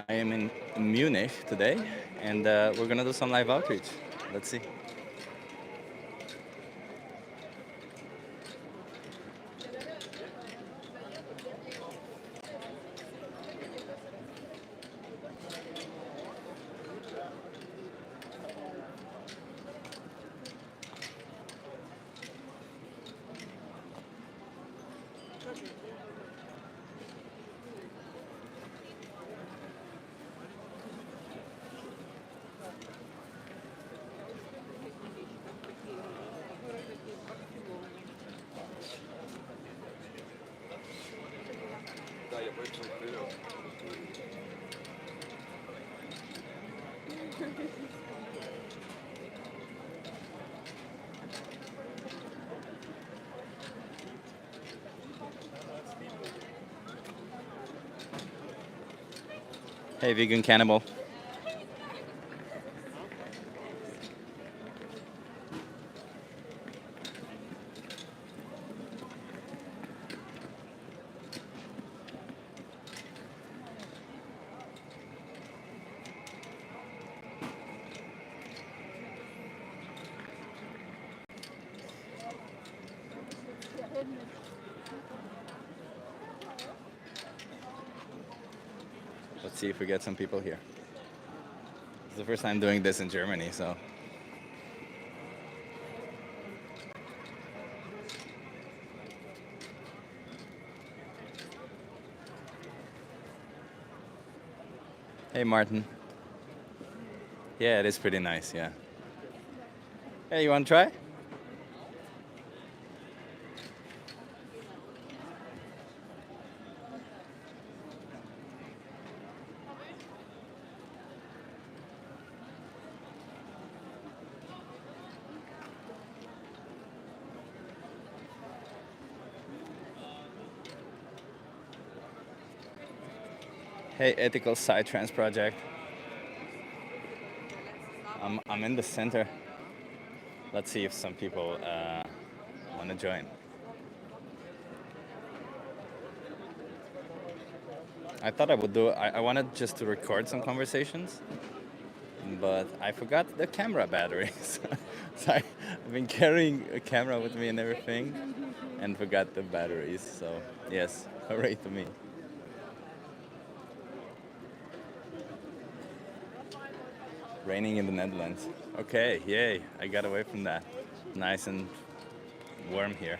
I am in Munich today, and we're gonna do some live outreach. Let's see. Hey, vegan cannibal. Let's see if we get some people here. It's the first time doing this in Germany, so. Hey, Martin. Yeah, it is pretty nice, yeah. Hey, you wanna try? Hey, ethical psytrance project. I'm in the center. Let's see if some people want to join. I thought I would do. I wanted just to record some conversations, but I forgot the camera batteries. So I've been carrying a camera with me and everything, and forgot the batteries. So yes, hooray to me. Raining in the Netherlands. Okay, yay! I got away from that. Nice and warm here.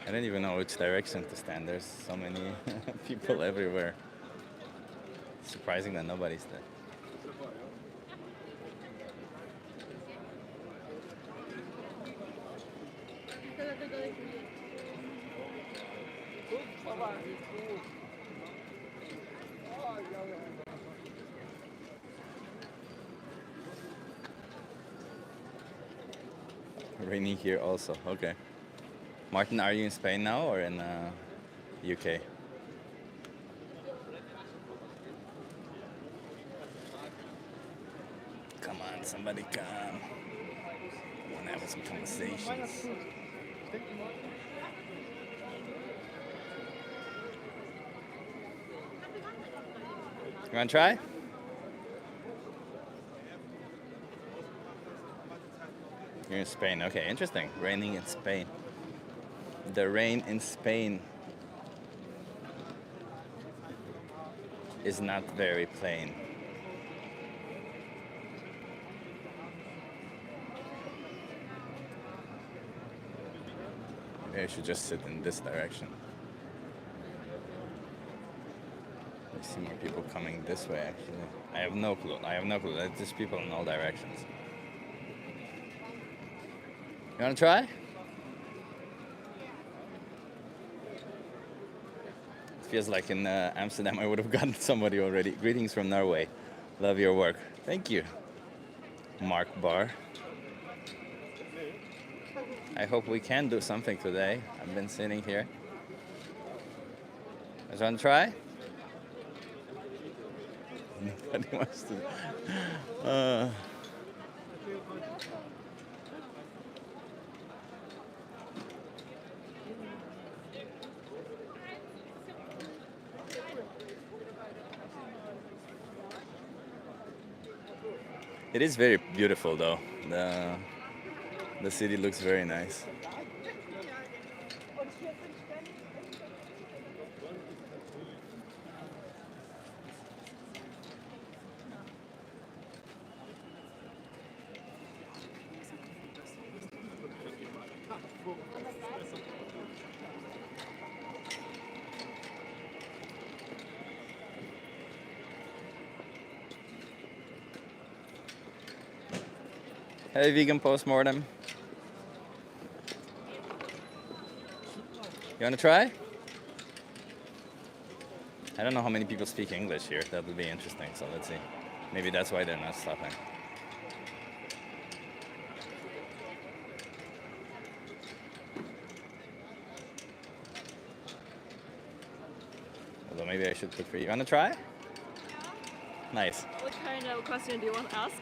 I don't even know which direction to stand. There's so many people everywhere. Surprising that nobody's there. Raining here also. Okay. Martin, are you in Spain now or in UK? Come on, somebody come. I want to have some conversations. You want to try? You're in Spain. Okay, interesting. Raining in Spain. The rain in Spain is not very plain. Maybe I should just sit in this direction. I see more people coming this way, actually. I have no clue. I have no clue. There's just people in all directions. You want to try? It feels like in Amsterdam I would have gotten somebody already. Greetings from Norway. Love your work. Thank you. Mark Barr. I hope we can do something today. I've been sitting here. You want to try? Nobody wants to. It is very beautiful, though. The city looks very nice. Hey, vegan postmortem. You wanna try? I don't know how many people speak English here. That would be interesting. So let's see. Maybe that's why they're not stopping. Although maybe I should put for you. You wanna try? Nice. What kind of question do you want to ask?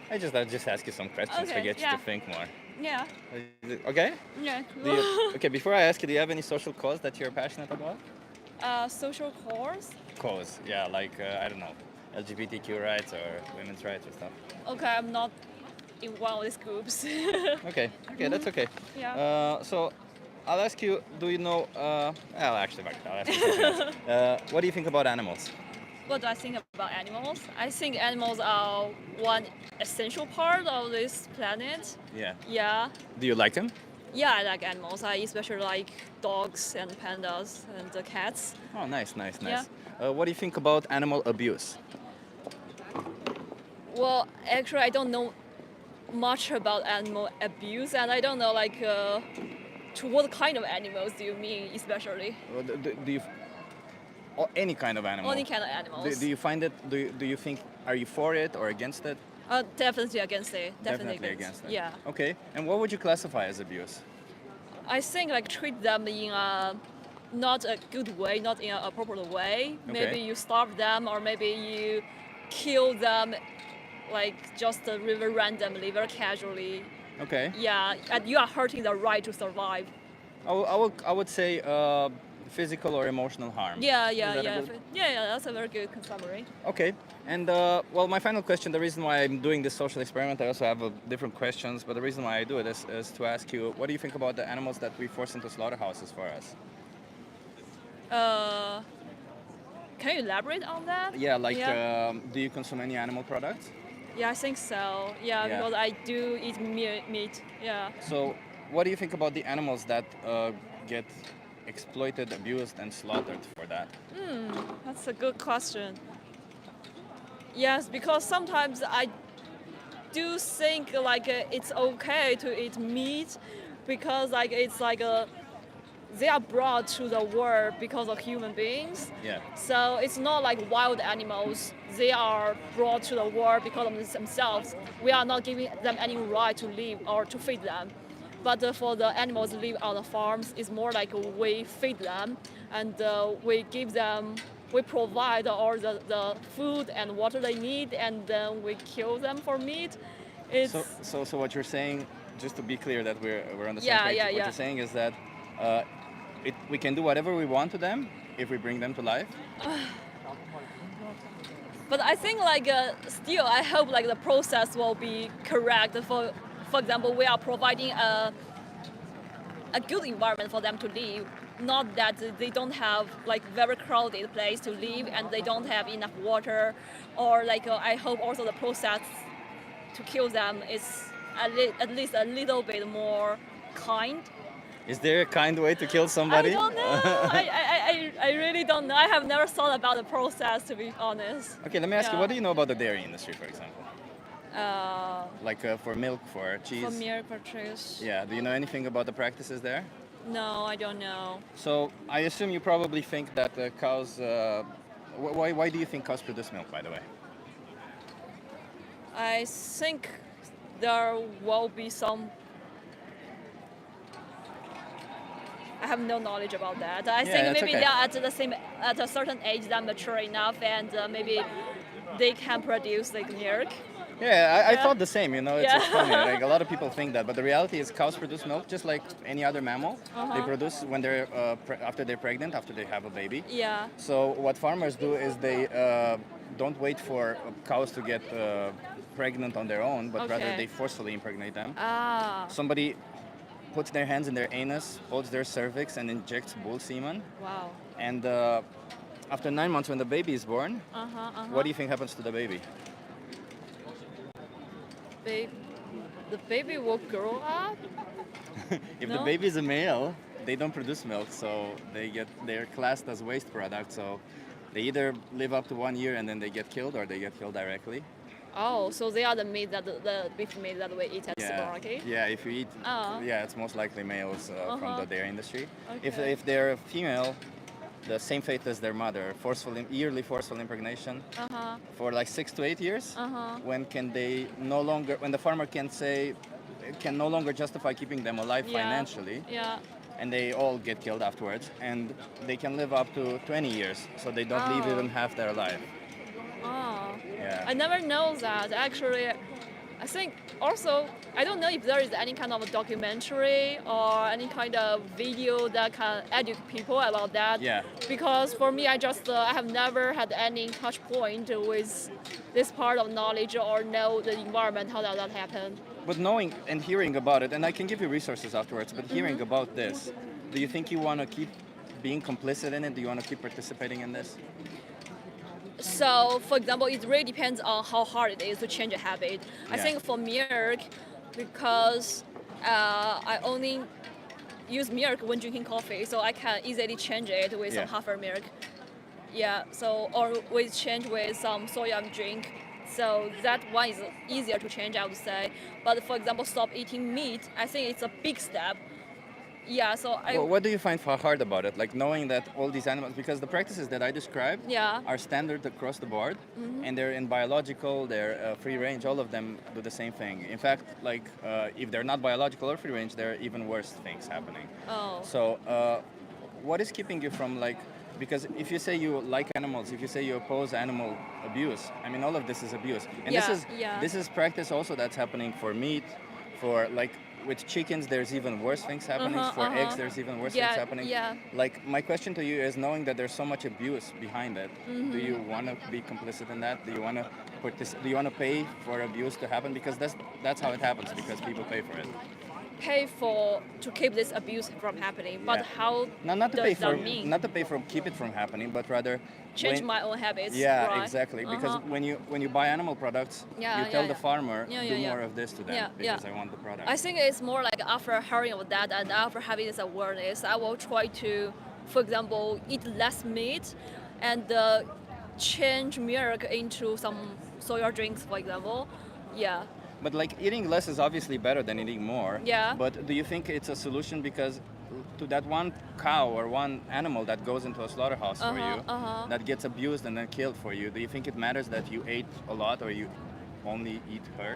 I'll just ask you some questions to Okay, get you yeah. to think more. Yeah. Okay? Yeah. Okay, before I ask you, do you have any social cause that you're passionate about? Social cause? Cause, yeah, like, I don't know, LGBTQ rights or women's rights or stuff. Okay, I'm not in one of these groups. Okay, that's okay. Yeah. So I'll ask you, do you know, well, actually, I'll ask you something else. What do you think about animals? What do I think about animals? I think animals are one essential part of this planet. Yeah. Yeah. Do you like them? Yeah, I like animals. I especially like dogs and pandas and the cats. Oh, nice. Yeah. What do you think about animal abuse? Well, actually, I don't know much about animal abuse, and I don't know to what kind of animals do you mean, especially? Do you, or any kind of animal? Any kind of animals. Do you find it? Do you think? Are you for it or against it? Definitely against it. Definitely against it. Yeah. Okay. And what would you classify as abuse? I think treat them in a not a good way, not in an appropriate way. Okay. Maybe you starve them, or maybe you kill them, just very randomly, very casually. Okay. Yeah, and you are hurting their right to survive. I would say physical or emotional harm. Yeah. Is that a Yeah. good- Yeah. That's a very good summary. Okay. And well, my final question, the reason why I'm doing this social experiment, I also have different questions, but the reason why I do it is to ask you, what do you think about the animals that we force into slaughterhouses for us? Can you elaborate on that? Yeah, like, do you consume any animal products? Yeah, I think so. Yeah, Yeah. because I do eat meat. Yeah. So, what do you think about the animals that get exploited, abused, and slaughtered for that? That's a good question. Yes, because sometimes I do think it's okay to eat meat because they are brought to the world because of human beings. Yeah. So it's not like wild animals. They are brought to the world because of themselves. We are not giving them any right to live or to feed them. But for the animals live on the farms, it's more like we feed them and we provide all the food and water they need, and then we kill them for meat. It's So what you're saying, just to be clear that we're on the same Yeah, page, yeah, what yeah. you're saying is that we can do whatever we want to them if we bring them to life. But I think still I hope the process will be correct. For example, we are providing a good environment for them to live. Not that they don't have very crowded place to live and they don't have enough water, or I hope also the process to kill them is at least a little bit more kind. Is there a kind way to kill somebody? I don't know. I really don't know. I have never thought about the process, to be honest. Okay, let me ask you, Yeah. what do you know about the dairy industry, for example? Uh, For milk, for cheese? for milk purchase. Yeah, do you know anything about the practices there? No, I don't know. So I assume you probably think that cows. Why do you think cows produce milk, by the way? I think there will be some. I have no knowledge about that. I think that's maybe okay. they are at a certain age that mature enough, and maybe they can produce milk. Yeah, I Yeah. thought the same. You know, it's Yeah. funny. Like a lot of people think that, but the reality is cows produce milk just like any other mammal. They produce when they're after they're pregnant, after they have a baby. Yeah. So what farmers do is they don't wait for cows to get pregnant on their own, but rather Okay. they forcefully impregnate them. Ah, Somebody puts their hands in their anus, holds their cervix, and injects bull semen. wow. And after 9 months, when the baby is born, what do you think happens to the baby? Ba- the baby will grow up? If No? the baby is a male, they don't produce milk, so they're classed as waste product. So they either live up to 1 year and then they get killed, or they get killed directly. Oh, so they are the meat that the beef meat that we eat at supermarket? Yeah. If you eat, Oh. yeah, it's most likely males from Uh-huh. the dairy industry. Okay. If they're a female, the same fate as their mother, yearly forceful impregnation for like 6 to 8 years. When the farmer can no longer justify keeping them alive Yeah. financially, Yeah. and they all get killed afterwards, and they can live up to 20 years, so they don't leave Oh. even half their life. Oh. Yeah. I never know that. Actually, I think also, I don't know if there is any kind of a documentary or any kind of video that can educate people about that. Yeah. Because for me, I have never had any touch point with this part of knowledge or know the environment, how does that happen. But knowing and hearing about it, and I can give you resources afterwards, but hearing Mm-hmm. about this, do you think you want to keep being complicit in it? Do you want to keep participating in this? So, for example, it really depends on how hard it is to change a habit. I Yeah. think for milk, because I only use milk when drinking coffee, so I can easily change it with some Yeah. half milk. Yeah, so or with change with some soya drink. So that one is easier to change, I would say. But for example, stop eating meat, I think it's a big step. Yeah, so Well, what do you find hard about it? Like knowing that all these animals, because the practices that I described Yeah. are standard across the board, and they're in biological, they're free range. All of them do the same thing. In fact, like if they're not biological or free range, there are even worse things happening. Oh. So, what is keeping you from like? Because if you say you like animals, if you say you oppose animal abuse, I mean, all of this is abuse, and Yeah. this is practice also that's happening for meat, for like with chickens. There's even worse things happening. For eggs, there's even worse things happening. Yeah. Like my question to you is, knowing that there's so much abuse behind it, do you want to be complicit in that? Do you want to Do you want to pay for abuse to happen? Because that's how it happens, because people pay for it. Pay to keep this abuse from happening. But Yeah. how Not to does pay that for mean? not to pay for keep it from happening, but rather Change when- my own habits. Yeah, right? exactly. Because when you buy animal products, Yeah, you tell yeah, the yeah. farmer, Yeah, do yeah, yeah. more of this to them Yeah, because yeah. I want the product. I think it's more like after hearing of that and after having this awareness, I will try to, for example, eat less meat and change milk into some soya drinks, for example. Yeah. But like eating less is obviously better than eating more. Yeah. But do you think it's a solution? Because to that one cow or one animal that goes into a slaughterhouse for you, that gets abused and then killed for you, do you think it matters that you ate a lot or you only eat her?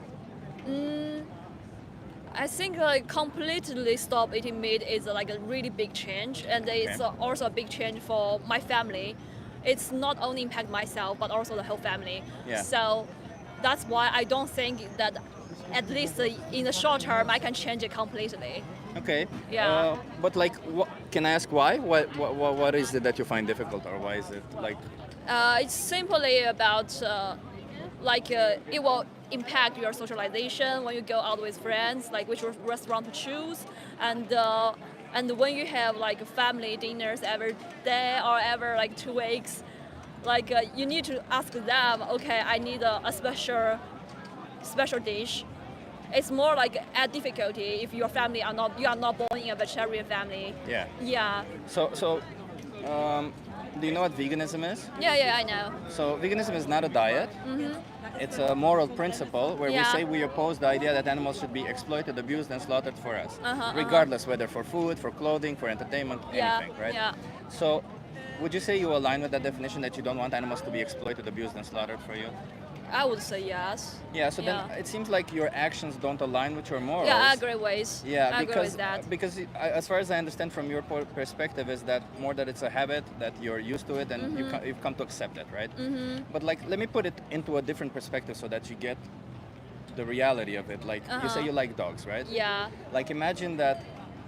I think like completely stop eating meat is like a really big change, and it's Okay. also a big change for my family. It's not only impact myself but also the whole family. Yeah. So that's why I don't think that at least in the short term I can change it completely. Okay. Yeah. But like, can I ask why? What is it that you find difficult, or why is it like? It's simply about it will impact your socialization when you go out with friends, like which restaurant to choose, and when you have like family dinners every day or every like 2 weeks, like you need to ask them, okay, I need a special dish. It's more like a difficulty if you are not born in a vegetarian family. Yeah. Yeah. So, do you know what veganism is? Yeah, I know. So veganism is not a diet. It's a moral principle where we Yeah. say we oppose the idea that animals should be exploited, abused, and slaughtered for us, regardless whether for food, for clothing, for entertainment, Yeah, anything, right? yeah. So, would you say you align with that definition, that you don't want animals to be exploited, abused, and slaughtered for you? I would say yes. Yeah. So then it seems like your actions don't align with your morals. Yeah, I agree with. Yeah, I agree because with that. as far as I understand from your perspective, is that more that it's a habit that you're used to it and you've come to accept it, right? But like, let me put it into a different perspective so that you get the reality of it. Like you say you like dogs, right? Yeah. Like imagine that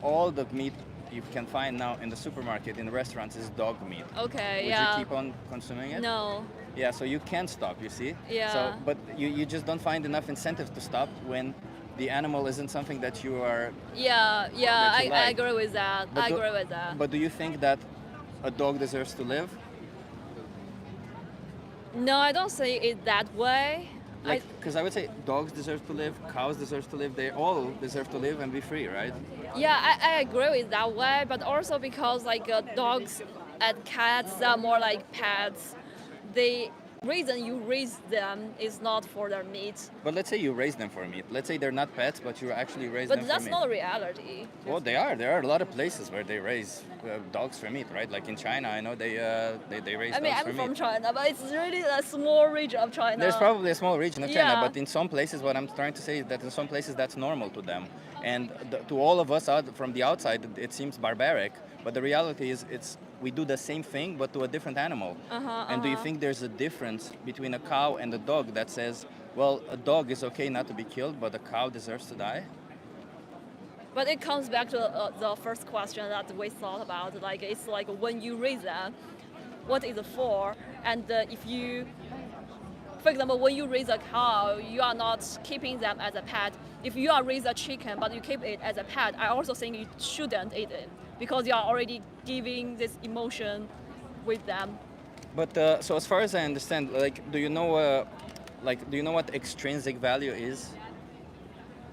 all the meat you can find now in the supermarket, in restaurants, is dog meat. Okay. Would yeah. you keep on consuming it? No. Yeah, so you can stop, you see? Yeah. So, but you just don't find enough incentives to stop when the animal isn't something that you are, Yeah, that you I like. agree with that. But I do, agree with that. but do you think that a dog deserves to live? No, I don't see it that way. Like, because I would say dogs deserve to live, cows deserve to live, they all deserve to live and be free, right? Yeah, I agree with that way, but also because like dogs and cats are more like pets. The reason you raise them is not for their meat, But let's say you raise them for meat. Let's say they're not pets, but you actually raise but them for that's meat. not reality. Well, they are. There are a lot of places where they raise dogs for meat, right? Like in China, I know they raise I mean, dogs for I'm meat. from China, but it's really a small region of China. There's probably a small region of China, Yeah. but in some places, what I'm trying to say is that in some places that's normal to them, and to all of us out from the outside, it seems barbaric. But the reality is, we do the same thing, but to a different animal. And do you think there's a difference between a cow and a dog that says, well, a dog is okay not to be killed, but a cow deserves to die? But it comes back to the first question that we thought about. Like it's like when you raise them, what is it for? And if you, for example, when you raise a cow, you are not keeping them as a pet. If you are raise a chicken but you keep it as a pet, I also think you shouldn't eat it because you are already giving this emotion with them. But so as far as I understand, do you know what extrinsic value is?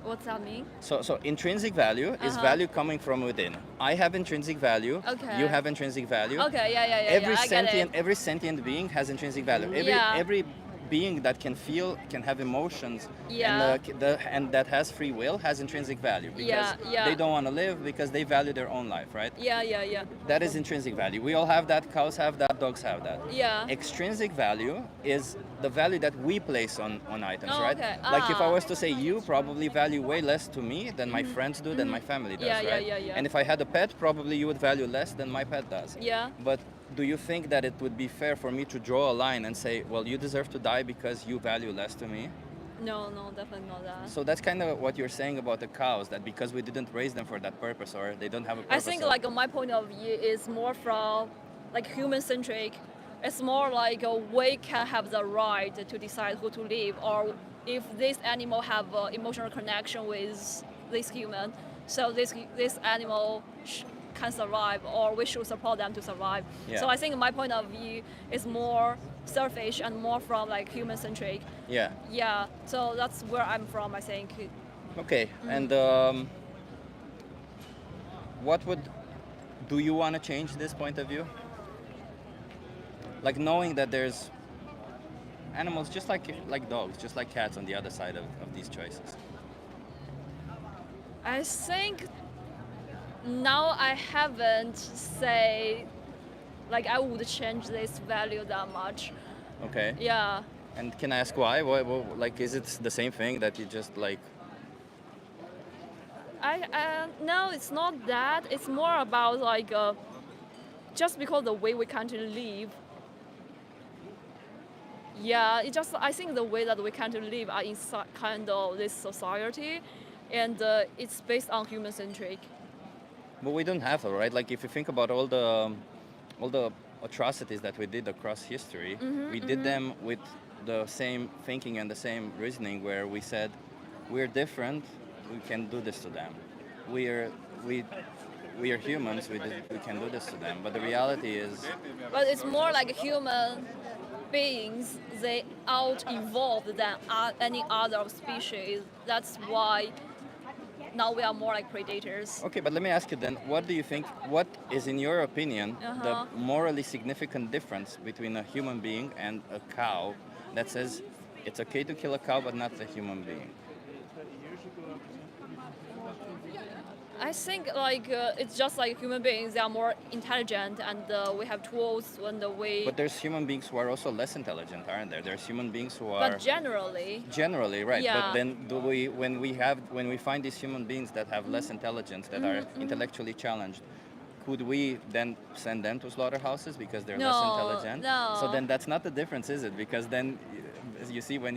What's that mean? So intrinsic value is Uh-huh. value coming from within. I have intrinsic value. Okay. You have intrinsic value. Okay, yeah, Every I get it. every sentient being has intrinsic value. Yeah. Every being that can feel, can have emotions, Yeah. and that has free will has intrinsic value because Yeah. they don't want to live because they value their own life, right? Yeah. That is intrinsic value. We all have that. Cows have that. Dogs have that. Yeah. Extrinsic value is the value that we place on items, Oh, right? okay. Like if I Ah. was to say you probably value way less to me than my friends do, than my family does, Yeah, right? yeah. And if I had a pet, probably you would value less than my pet does. Yeah. But do you think that it would be fair for me to draw a line and say, well, you deserve to die because you value less to me? No, definitely not that. So that's kind of what you're saying about the cows, that because we didn't raise them for that purpose or they don't have a purpose. I think like my point of view is more from like human centric. It's more like we can have the right to decide who to live, or if this animal have emotional connection with this human, so this animal can survive, or we should support them to survive. Yeah. So I think my point of view is more selfish and more from like human centric. Yeah. Yeah. So that's where I'm from. I think. Okay. And do you want to change this point of view? Like knowing that there's animals just like dogs, just like cats on the other side of these choices. I think now I haven't say like I would change this value that much. Okay. Yeah. And can I ask why? Like, is it the same thing that you just like? No, it's not that. It's more about like just because the way we currently live. Yeah, it just I think the way that we currently live are in kind of this society, and it's based on human centric. But we don't have to, right? Like, if you think about all the atrocities that we did across history, we did them with the same thinking and the same reasoning, where we said, we're different, we can do this to them. We are humans, we can do this to them. But the reality is, But it's more like human beings, they out-evolved than any other species. That's why now we are more like predators. okay, but let me ask you then, what do you think, what is in your opinion the Uh-huh. morally significant difference between a human being and a cow that says it's okay to kill a cow but not a human being? I think like it's just like human beings. They are more intelligent, and we have tools when we. But there's human beings who are also less intelligent, aren't there? There's human beings who are But generally, generally right. Yeah. But then when we find these human beings that have less intelligence, that are intellectually challenged, could we then send them to slaughterhouses because they're less No, intelligent? no. So then that's not the difference, is it? Because then you see when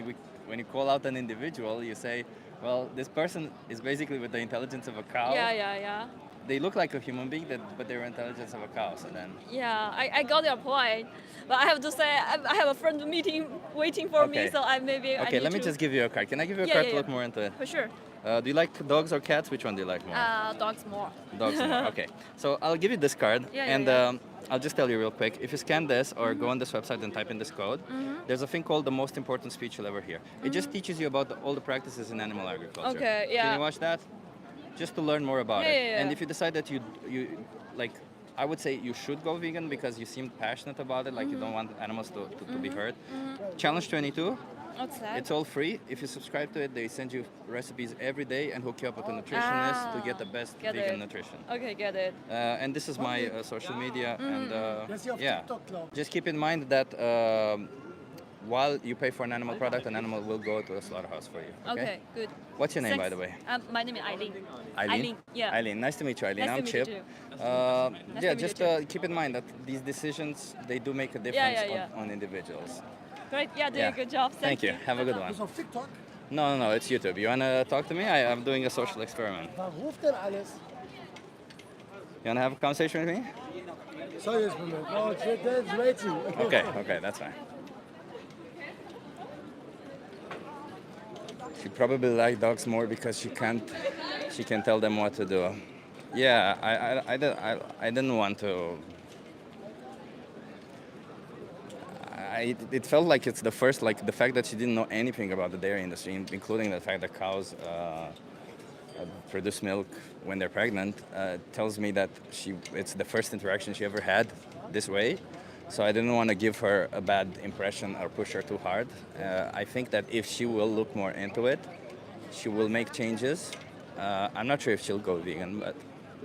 you call out an individual, you say, well, this person is basically with the intelligence of a cow. yeah. they look like a human being, but they're intelligence of a cow. So then, Yeah, I got your point, but I have to say I have a friend meeting waiting for me, Okay. so I maybe I okay, need let me to. just give you a card. Can I give you a Yeah, card yeah, to yeah. look more into it? For sure. Do you like dogs or cats? Which one do you like more? Dogs more. Dogs more. Okay. So I'll give you this card, Yeah, yeah, and yeah. I'll just tell you real quick. If you scan this or go on this website and type in this code, there's a thing called the most important speech you'll ever hear. It just teaches you about all the practices in animal agriculture. Okay, Can yeah. you watch that? Just to learn more about Yeah, it. yeah, yeah. And if you decide that you like, I would say you should go vegan because you seem passionate about it, like you don't want animals to be hurt. Challenge 22. What's that? It's all free. If you subscribe to it, they send you recipes every day and hook you up with a nutritionist to get the best Get vegan it. nutrition. Okay, get it. And this is my social media, and Das ist ja auf yeah, TikTok, glaube ich. just keep in mind that while you pay for an animal product, an animal will go to a slaughterhouse for you. Okay, good. What's your name, by Thanks. the way? My name is Eileen. Eileen. Yeah. Eileen, nice to meet you, Eileen. Nice to I'm meet you Chip. too. Yeah, to meet just you too. keep in mind that these decisions they do make a difference yeah. on individuals. Great. Yeah, doing Yeah. a good job. Thank you. Have a good one. Das ist auf TikTok. No, it's YouTube. You wanna talk to me? I'm doing a social experiment. Wer ruft denn alles? You wanna have a conversation with me? So, jetzt Moment. Oh, that's waiting. Okay, that's fine. She probably likes dogs more because she can tell them what to do. Yeah, I didn't want to. It felt like it's the first, like the fact that she didn't know anything about the dairy industry, including the fact that cows produce milk when they're pregnant, tells me that it's the first interaction she ever had this way. So I didn't want to give her a bad impression or push her too hard. I think that if she will look more into it, she will make changes. I'm not sure if she'll go vegan, but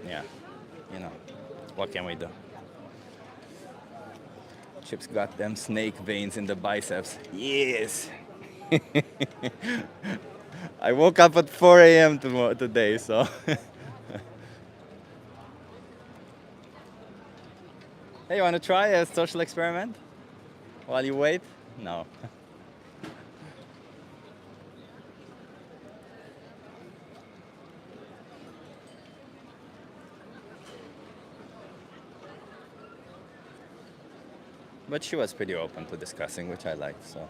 yeah, what can we do? Chip's got them snake veins in the biceps. Yes. I woke up at 4 a.m. today, so. Hey, you want to try a social experiment while you wait? No. But she was pretty open to discussing, which I liked. So,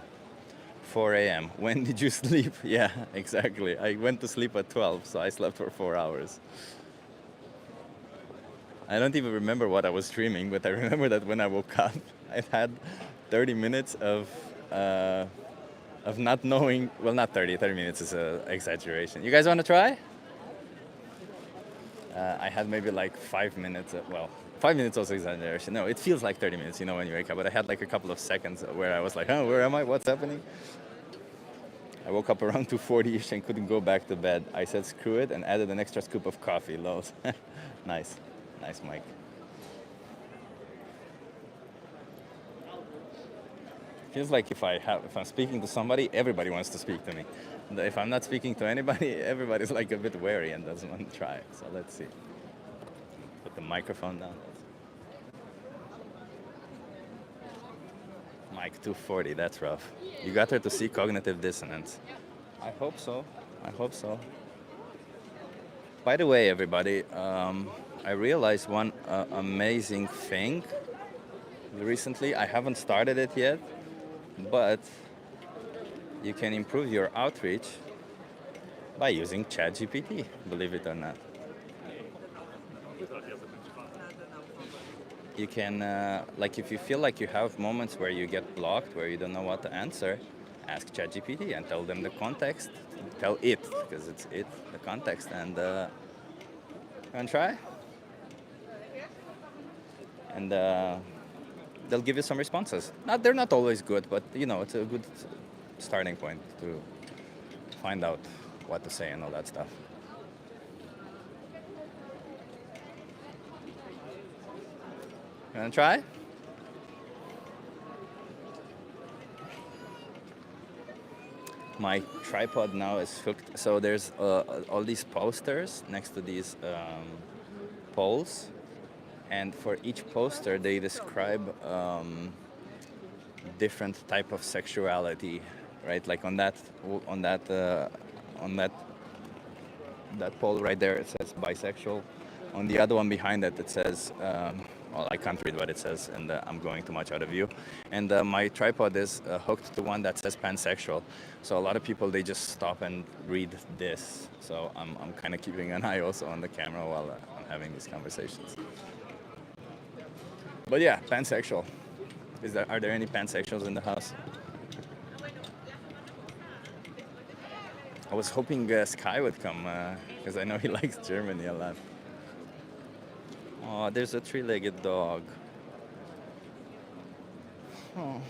4 a.m. When did you sleep? Yeah, exactly. I went to sleep at 12, so I slept for 4 hours. I don't even remember what I was streaming, but I remember that when I woke up, I had 30 minutes of not knowing. Well, not 30. 30 minutes is an exaggeration. You guys want to try? I had maybe like 5 minutes. 5 minutes also exaggeration. No, it feels like 30 minutes, when you wake up. But I had like a couple of seconds where I was like, oh, where am I? What's happening? I woke up around 2:40ish and couldn't go back to bed. I said screw it and added an extra scoop of coffee. Lows. Nice, Mike. Feels like if I'm speaking to somebody, everybody wants to speak to me. If I'm not speaking to anybody, everybody's like a bit wary and doesn't want to try. So let's see. Put the microphone down. Mike 240, that's rough. You got her to see cognitive dissonance. I hope so. By the way, everybody, I realized one amazing thing recently. I haven't started it yet, but you can improve your outreach by using ChatGPT, believe it or not. You can, if you feel like you have moments where you get blocked, where you don't know what to answer, ask ChatGPT and tell them the context. Tell it, because it's the context, and try. And they'll give you some responses. They're not always good, but it's a good starting point to find out what to say and all that stuff. You wanna try? My tripod now is hooked. So there's all these posters next to these poles, and for each poster they describe different type of sexuality, right? Like on that pole right there, it says bisexual. On the other one behind it, it says, well, I can't read what it says, and I'm going too much out of view. And my tripod is hooked to one that says pansexual. So a lot of people, they just stop and read this. So I'm kind of keeping an eye also on the camera while I'm having these conversations. But yeah, pansexual. Are there any pansexuals in the house? I was hoping Sky would come, because I know he likes Germany a lot. Oh, there's a three-legged dog. Oh.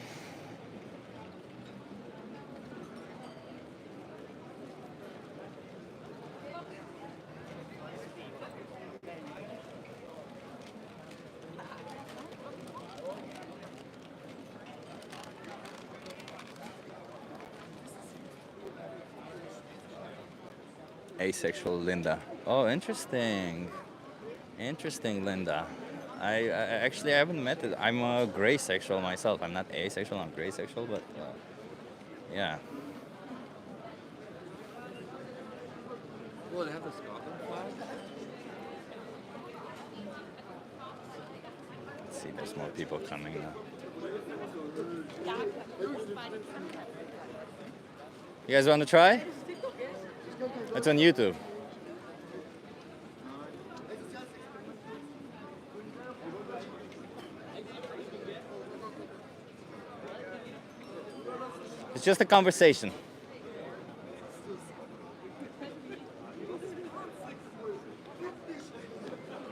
Asexual Linda. Oh, interesting. Interesting, Linda. I actually I haven't met it. I'm a gray sexual myself. I'm not asexual. I'm gray sexual, but yeah. Well, they have the Scotland flag. Let's see, there's more people coming now. You guys want to try? It's on YouTube. It's just a conversation.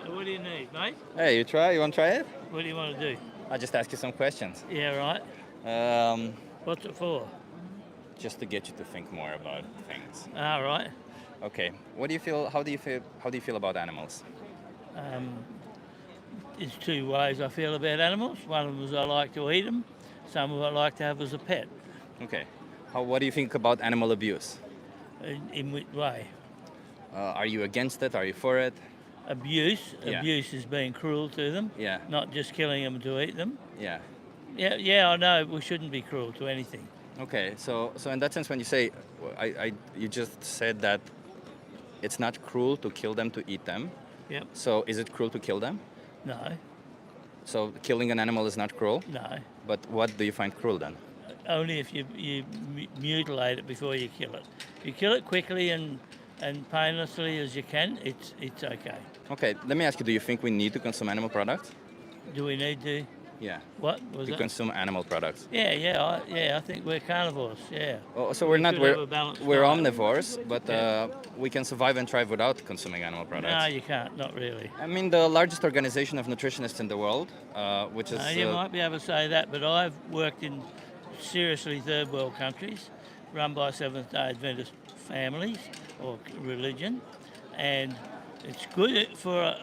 What do you need, mate? Hey, you try? You want to try it? What do you want to do? I'll just ask you some questions. Yeah, right. What's it for? Just to get you to think more about things. Ah, right. Okay. What do you feel? How do you feel? How do you feel about animals? There's two ways I feel about animals. One of them is I like to eat them. Some of them I like to have as a pet. Okay. What do you think about animal abuse? In which way? Are you against it? Are you for it? Abuse. Yeah. Abuse is being cruel to them. Yeah. Not just killing them to eat them. Yeah. Yeah, I know. We shouldn't be cruel to anything. Okay. So in that sense, when you say, you just said that it's not cruel to kill them to eat them. Yep. So is it cruel to kill them? No. So killing an animal is not cruel. No. But what do you find cruel then? Only if you mutilate it before you kill it. If you kill it quickly and painlessly as you can, it's okay. Okay. Let me ask you: do you think we need to consume animal products? Do we need to? Yeah. What was To it? consume animal products. Yeah. I think we're carnivores. Yeah. Oh, so we're not should have a balanced we're diet. omnivores, but we can survive and thrive without consuming animal products. No, you can't. Not really. I mean, the largest organization of nutritionists in the world, which is You might be able to say that, but I've worked in seriously third world countries, run by Seventh-day Adventist families or religion, and it's good for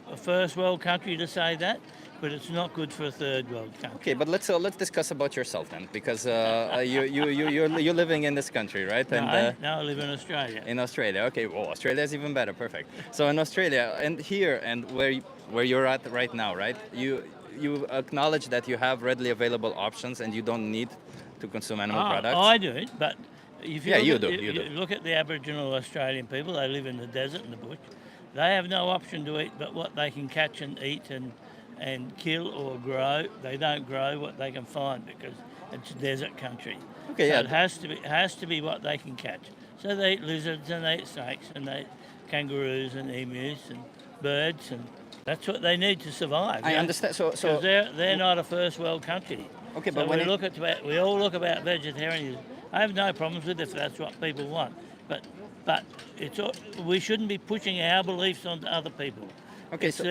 a first world country to say that, but it's not good for a third world country. okay. But let's discuss about yourself then, because you're living in this country, right? No, I live in Australia. In Australia. Okay. Well, Australia is even better. Perfect. So in Australia and here and where you're at right now, right? You acknowledge that you have readily available options and you don't need to consume animal products. I do it, but if you Yeah, look you at, do, you- you you do. look at the Aboriginal Australian people, they live in the desert and the bush. They have no option to eat but what they can catch and eat and kill or grow. They don't grow what they can find because it's desert country. Okay, so yeah. it has to be what they can catch. So they eat lizards and they eat snakes and they eat kangaroos and emus and birds, and that's what they need to survive. I understand. So Because they're not a first world country. Okay, So but when we all look about vegetarianism. I have no problems with it if that's what people want, but we shouldn't be pushing our beliefs onto other people. Okay, it's so-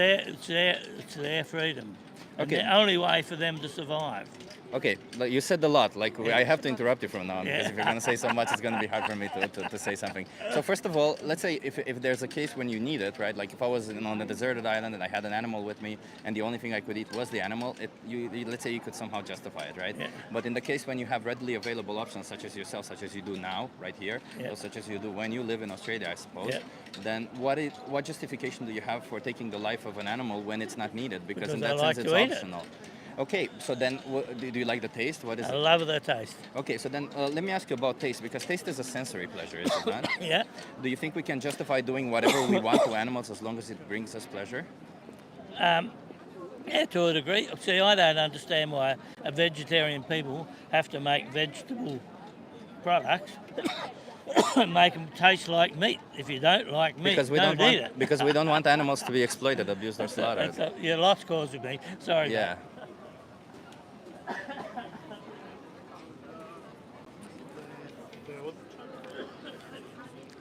their freedom. And Okay. the only way for them to survive. Okay, like you said a lot. Like I have to interrupt you from now on because Yeah. if you're going to say so much, it's going to be hard for me to say something. So first of all, let's say if there's a case when you need it, right? Like if I was on a deserted island and I had an animal with me, and the only thing I could eat was the animal, let's say you could somehow justify it, right? Yeah. But in the case when you have readily available options, such as yourself, such as you do now, right here, Yeah. or such as you do when you live in Australia, I suppose. Yeah. Then what justification do you have for taking the life of an animal when it's not needed? Because in Because that I sense, like it's to eat it. optional. Okay, so then do you like the taste? What is I it? love the taste. Okay, so then let me ask you about taste, because taste is a sensory pleasure, is it not? Yeah. Do you think we can justify doing whatever we want to animals as long as it brings us pleasure? Yeah, to a degree. See, I don't understand why a vegetarian people have to make vegetable products and make them taste like meat. If you don't like meat, Because we don't don't want eat it. because we don't want animals to be exploited, abused, or slaughtered. Yeah, lost cause of me. Sorry, Yeah.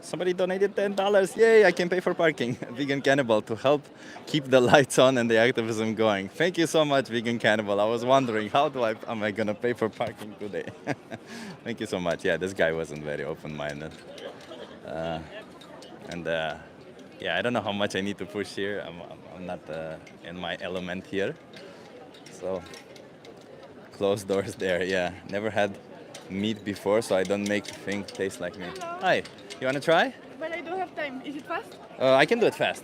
Somebody donated $10. Yay, I can pay for parking. Vegan Cannibal to help keep the lights on and the activism going. Thank you so much, Vegan Cannibal. I was wondering, am I gonna pay for parking today? Thank you so much. Yeah, this guy wasn't very open-minded. Yeah, I don't know how much I need to push here. I'm not in my element here. So, closed doors there, yeah. Never had meat before, so I don't make things taste like meat. Hello. Hi, you wanna try? But I don't have time. Is it fast? I can do it fast.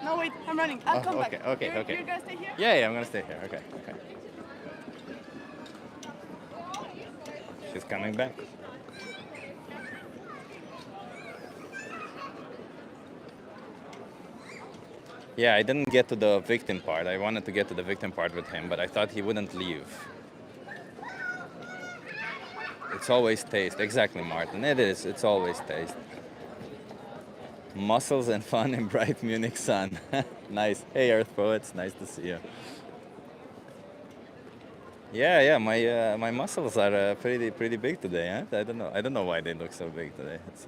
No, wait. I'm running. I'll come okay, back. okay, You're, okay. You're gonna stay here? Yeah, I'm gonna stay here. Okay. She's coming back. Yeah, I didn't get to the victim part. I wanted to get to the victim part with him, but I thought he wouldn't leave. It's always taste. Exactly, Martin. It is. It's always taste. Muscles and fun in bright Munich sun. Nice. Hey, Earth Poets. Nice to see you. Yeah. My muscles are pretty big today. Huh? I don't know why they look so big today. It's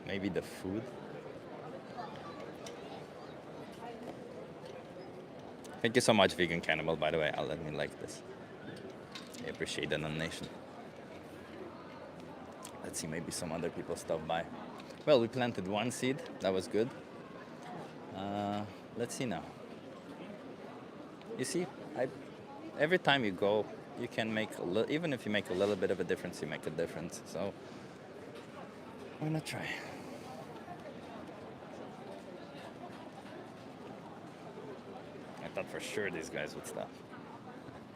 maybe the food. Thank you so much, Vegan Cannibal. By the way, I'll let me like this. I appreciate the donation. Let's see, maybe some other people stop by. Well, we planted one seed. That was good. Let's see now. You see, every time you go, you can make even if you make a little bit of a difference, you make a difference. So why not try? I thought for sure these guys would stop,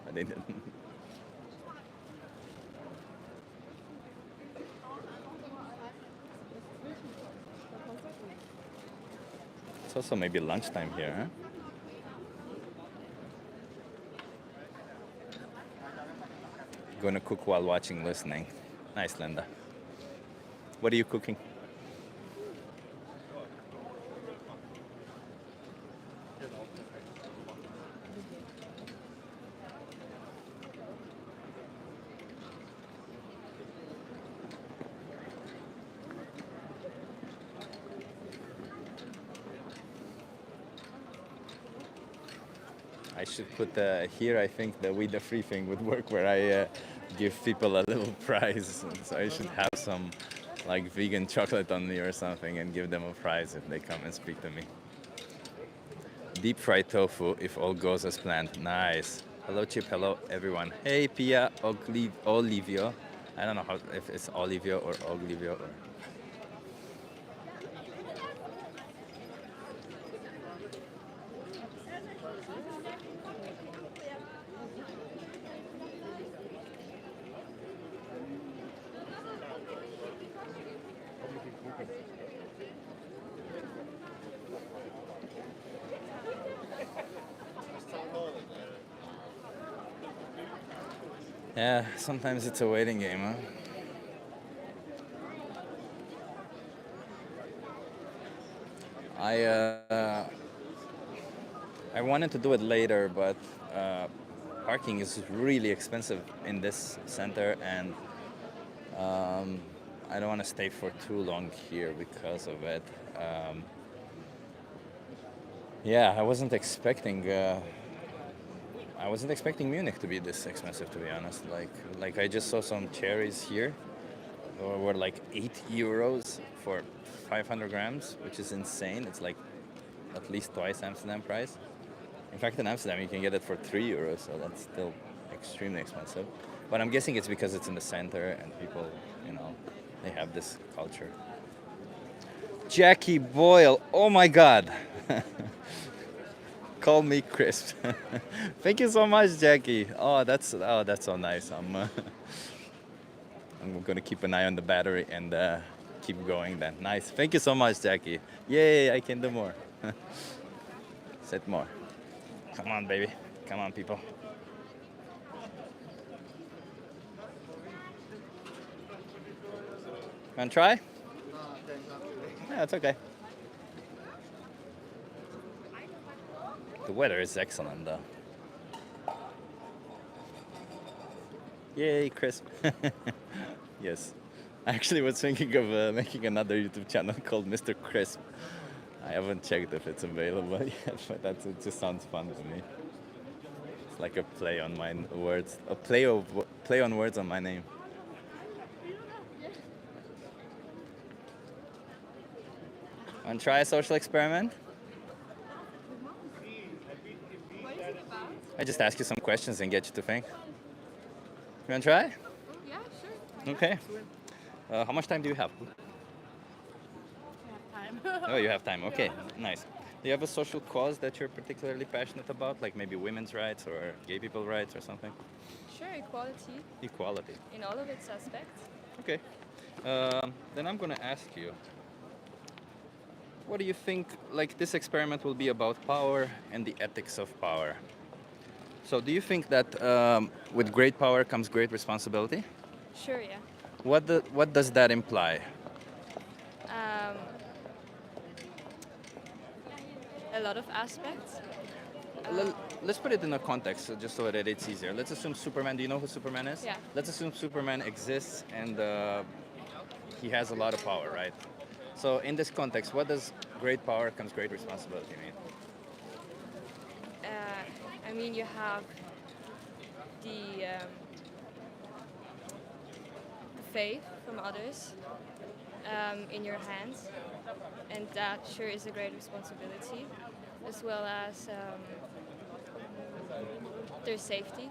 but they didn't. It's also maybe lunchtime here, huh? Gonna cook while watching, listening. Nice, Linda. What are you cooking? I should put here, I think the We the Free thing would work, where I give people a little prize. So I should have some like vegan chocolate on me or something and give them a prize if they come and speak to me. Deep fried tofu if all goes as planned. Nice. Hello, Chip. Hello, everyone. Hey, Pia Olivio. I don't know if it's Olivio or Oglivio. Yeah, sometimes it's a waiting game, huh? I wanted to do it later, but parking is really expensive in this center, and I don't want to stay for too long here because of it. Yeah, I wasn't expecting Munich to be this expensive, to be honest. Like I just saw some cherries here, were like €8 for 500 grams, which is insane. It's like at least twice Amsterdam price. In fact, in Amsterdam you can get it for €3, so that's still extremely expensive. But I'm guessing it's because it's in the center and people, they have this culture. Jackie Boyle, oh my God. Call me Crisp. Thank you so much, Jackie. Oh, that's so nice. I'm gonna keep an eye on the battery and keep going then. Nice. Thank you so much, Jackie. Yay, I can do more. Set more. Come on, baby. Come on, people. Wanna try? Yeah, it's okay. The weather is excellent, though. Yay, crisp. Yes. I actually was thinking of making another YouTube channel called Mr. Crisp. I haven't checked if it's available yet, but it just sounds fun to me. It's like a play on my words, a play on words on my name. Want to try a social experiment? I just ask you some questions and get you to think. You want to try? Yeah, sure. Okay. How much time do you have? Time. Oh, you have time. Okay, nice. Do you have a social cause that you're particularly passionate about, like maybe women's rights or gay people rights or something? Sure, equality Equality. in all of its aspects. Okay. Then I'm gonna ask you, what do you think, like this experiment will be about power and the ethics of power? So do you think that with great power comes great responsibility? Sure, yeah. What does that imply? Um, a lot of aspects. Let's put it in a context just so that it's easier. Let's assume Superman. Do you know who Superman is? Yeah. Let's assume Superman exists and he has a lot of power, right? So in this context, what does great power comes great responsibility mean? I mean, you have the faith from others in your hands, and that sure is a great responsibility, as well as their safety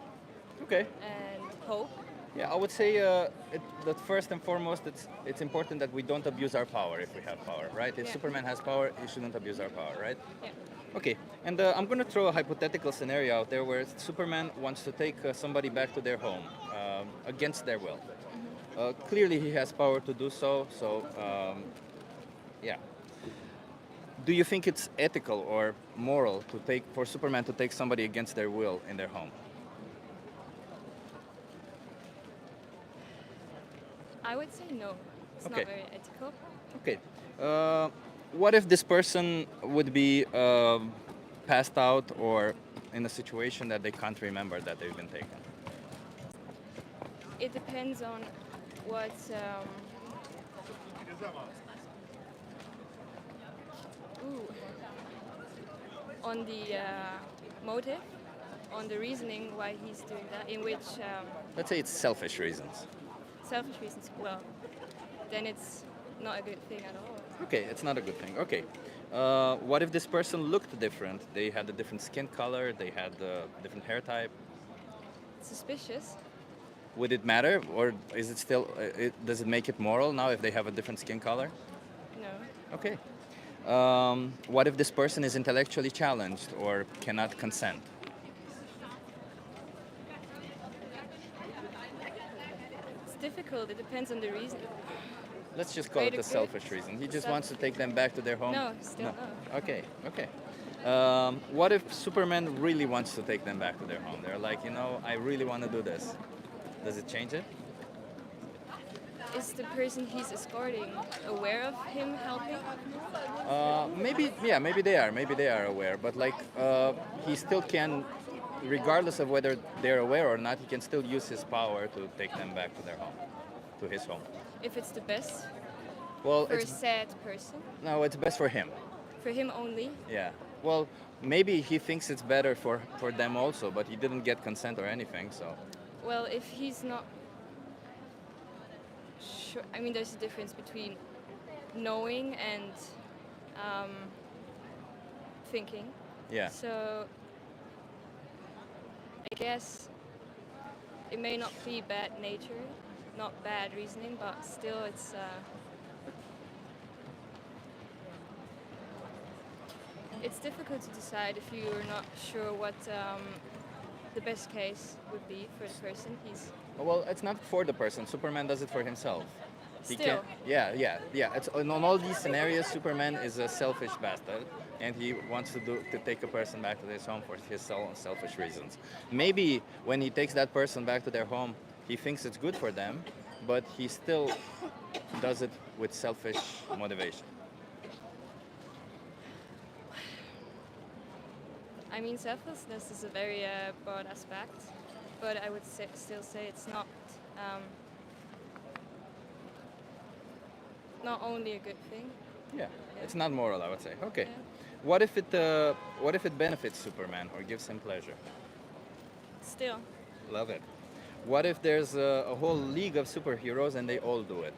Okay. and hope. Yeah, I would say that first and foremost, it's important that we don't abuse our power if we have power, right? If Yeah. Superman has power, he shouldn't abuse our power, right? Yeah. Okay, and I'm going to throw a hypothetical scenario out there where Superman wants to take somebody back to their home against their will. Clearly, he has power to do so, yeah. Do you think it's ethical or moral for Superman to take somebody against their will in their home? I would say no. It's Okay. not very ethical. Okay. What if this person would be passed out or in a situation that they can't remember that they've been taken? It depends on what on the motive, on the reasoning why he's doing that, in which Let's say it's selfish reasons. selfish reasons. Well, then it's not a good thing at all. Okay, it's not a good thing. Okay. What if this person looked different? They had a different skin color, they had a different hair type. Suspicious. Would it matter, or is it still? Does it make it moral now if they have a different skin color? No. Okay. What if this person is intellectually challenged or cannot consent? It's difficult. It depends on the reason. Let's just call it a Greater selfish good. reason. He just wants to take them back to their home. No, still no. Okay, okay. What if Superman really wants to take them back to their home? They're like, I really want to do this. Does it change it? Is the person he's escorting aware of him helping? Maybe, yeah, maybe they are aware. But he still can, regardless of whether they're aware or not, he can still use his power to take them back to their home, to his home. If it's the best Well, for a sad person, no, it's best for him. for him only. Yeah. Well, maybe he thinks it's better for them also, but he didn't get consent or anything, so. Well, if he's not sure, I mean, there's a difference between knowing and thinking. Yeah. So I guess it may not be bad nature, not bad reasoning, but still it's It's difficult to decide if you're not sure what the best case would be for the person. He's Well, it's not for the person. Superman does it for himself. He Still. can't. Yeah. It's in all these scenarios. Superman is a selfish bastard, and he wants to take a person back to his home for his own selfish reasons. Maybe when he takes that person back to their home, he thinks it's good for them, but he still does it with selfish motivation. I mean, selflessness is a very broad aspect, but I would still say it's not only a good thing. Yeah, it's not moral, I would say. Okay. Yeah. What if it benefits Superman or gives him pleasure? Still, Love it. What if there's a whole league of superheroes and they all do it?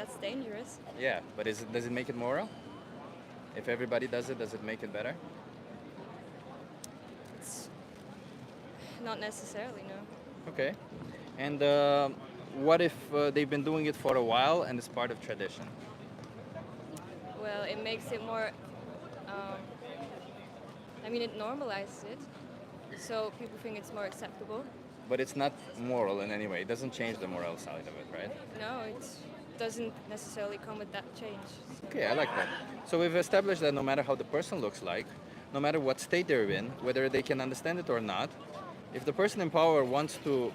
that's dangerous. Yeah, but does it make it moral? If everybody does it make it better? It's not necessarily, no. Okay. And what if they've been doing it for a while and it's part of tradition? Well, it makes it more. It normalizes it, so people think it's more acceptable. But it's not moral in any way. It doesn't change the moral side of it, right? No, it doesn't necessarily come with that change. Okay, I like that. So we've established that no matter how the person looks like, no matter what state they're in, whether they can understand it or not, if the person in power wants to,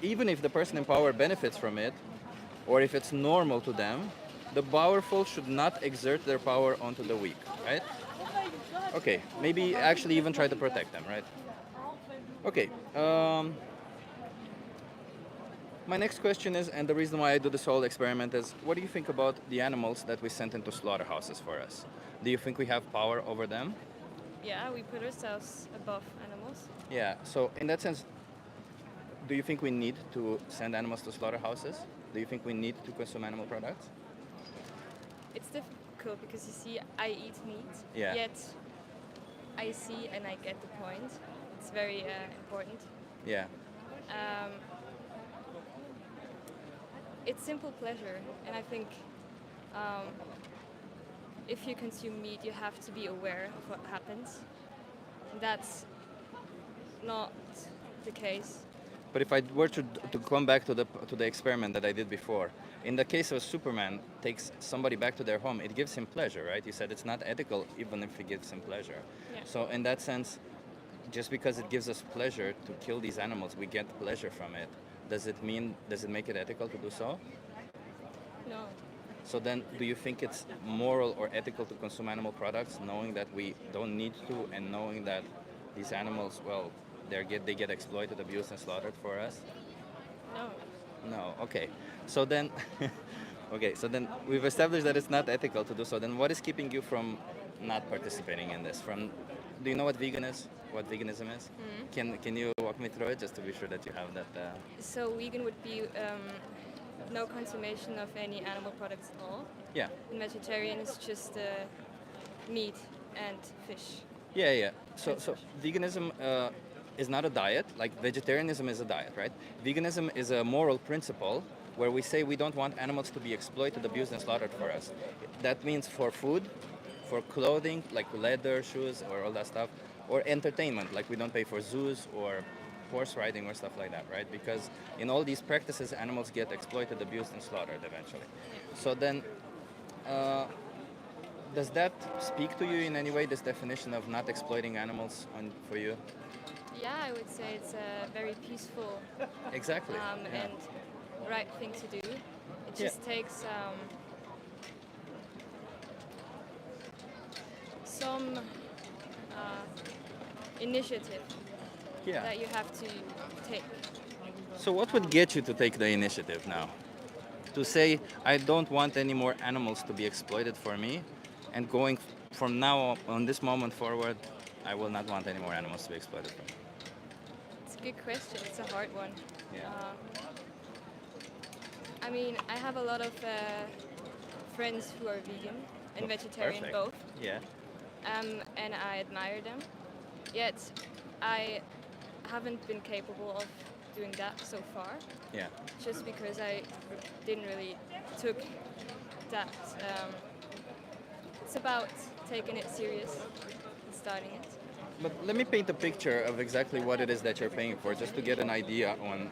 even if the person in power benefits from it, or if it's normal to them, the powerful should not exert their power onto the weak, right? Okay, maybe actually even try to protect them, right? Okay. My next question is, and the reason why I do this whole experiment is, what do you think about the animals that we sent into slaughterhouses for us? Do you think we have power over them? Yeah, we put ourselves above animals. Yeah, so in that sense, do you think we need to send animals to slaughterhouses? Do you think we need to consume animal products? It's difficult because you see, I eat meat, Yeah. yet I see and I get the point. It's very important. Yeah. It's simple pleasure, and I think if you consume meat, you have to be aware of what happens. That's not the case. But if I were to come back to the experiment that I did before, in the case of Superman takes somebody back to their home, it gives him pleasure, right? You said it's not ethical even if it gives him pleasure. Yeah. So in that sense, just because it gives us pleasure to kill these animals, we get pleasure from it. Does it make it ethical to do so? No. So then, do you think it's moral or ethical to consume animal products, knowing that we don't need to, and knowing that these animals, well, they get exploited, abused, and slaughtered for us? No. No. Okay. So then, we've established that it's not ethical to do so. Then, what is keeping you from not participating in this? Do you know what vegan is? What veganism is? Can you walk me through it just to be sure that you have that? So vegan would be no consummation of any animal products at all. Yeah. And vegetarian is just meat and fish. Yeah. So veganism is not a diet. Like vegetarianism is a diet, right? Veganism is a moral principle where we say we don't want animals to be exploited, abused, and slaughtered for us. That means for food, for clothing, like leather, shoes, or all that stuff, or entertainment, like we don't pay for zoos or horse riding or stuff like that, right? Because in all these practices, animals get exploited, abused, and slaughtered eventually. So then, does that speak to you in any way, this definition of not exploiting animals for you? Yeah, I would say it's a very peaceful Exactly. Yeah. and right thing to do. It just takes some initiative Yeah. that you have to take. So what would get you to take the initiative now? To say, I don't want any more animals to be exploited for me, and going from now on this moment forward, I will not want any more animals to be exploited for me. It's a good question. It's a hard one. Yeah. I have a lot of friends who are vegan and vegetarian Perfect. both, Yeah. and I admire them. Yet, I haven't been capable of doing that so far, Yeah. just because I didn't really took that. It's about taken it serious and starting it. But let me paint a picture of exactly what it is that you're paying for, just to get an idea on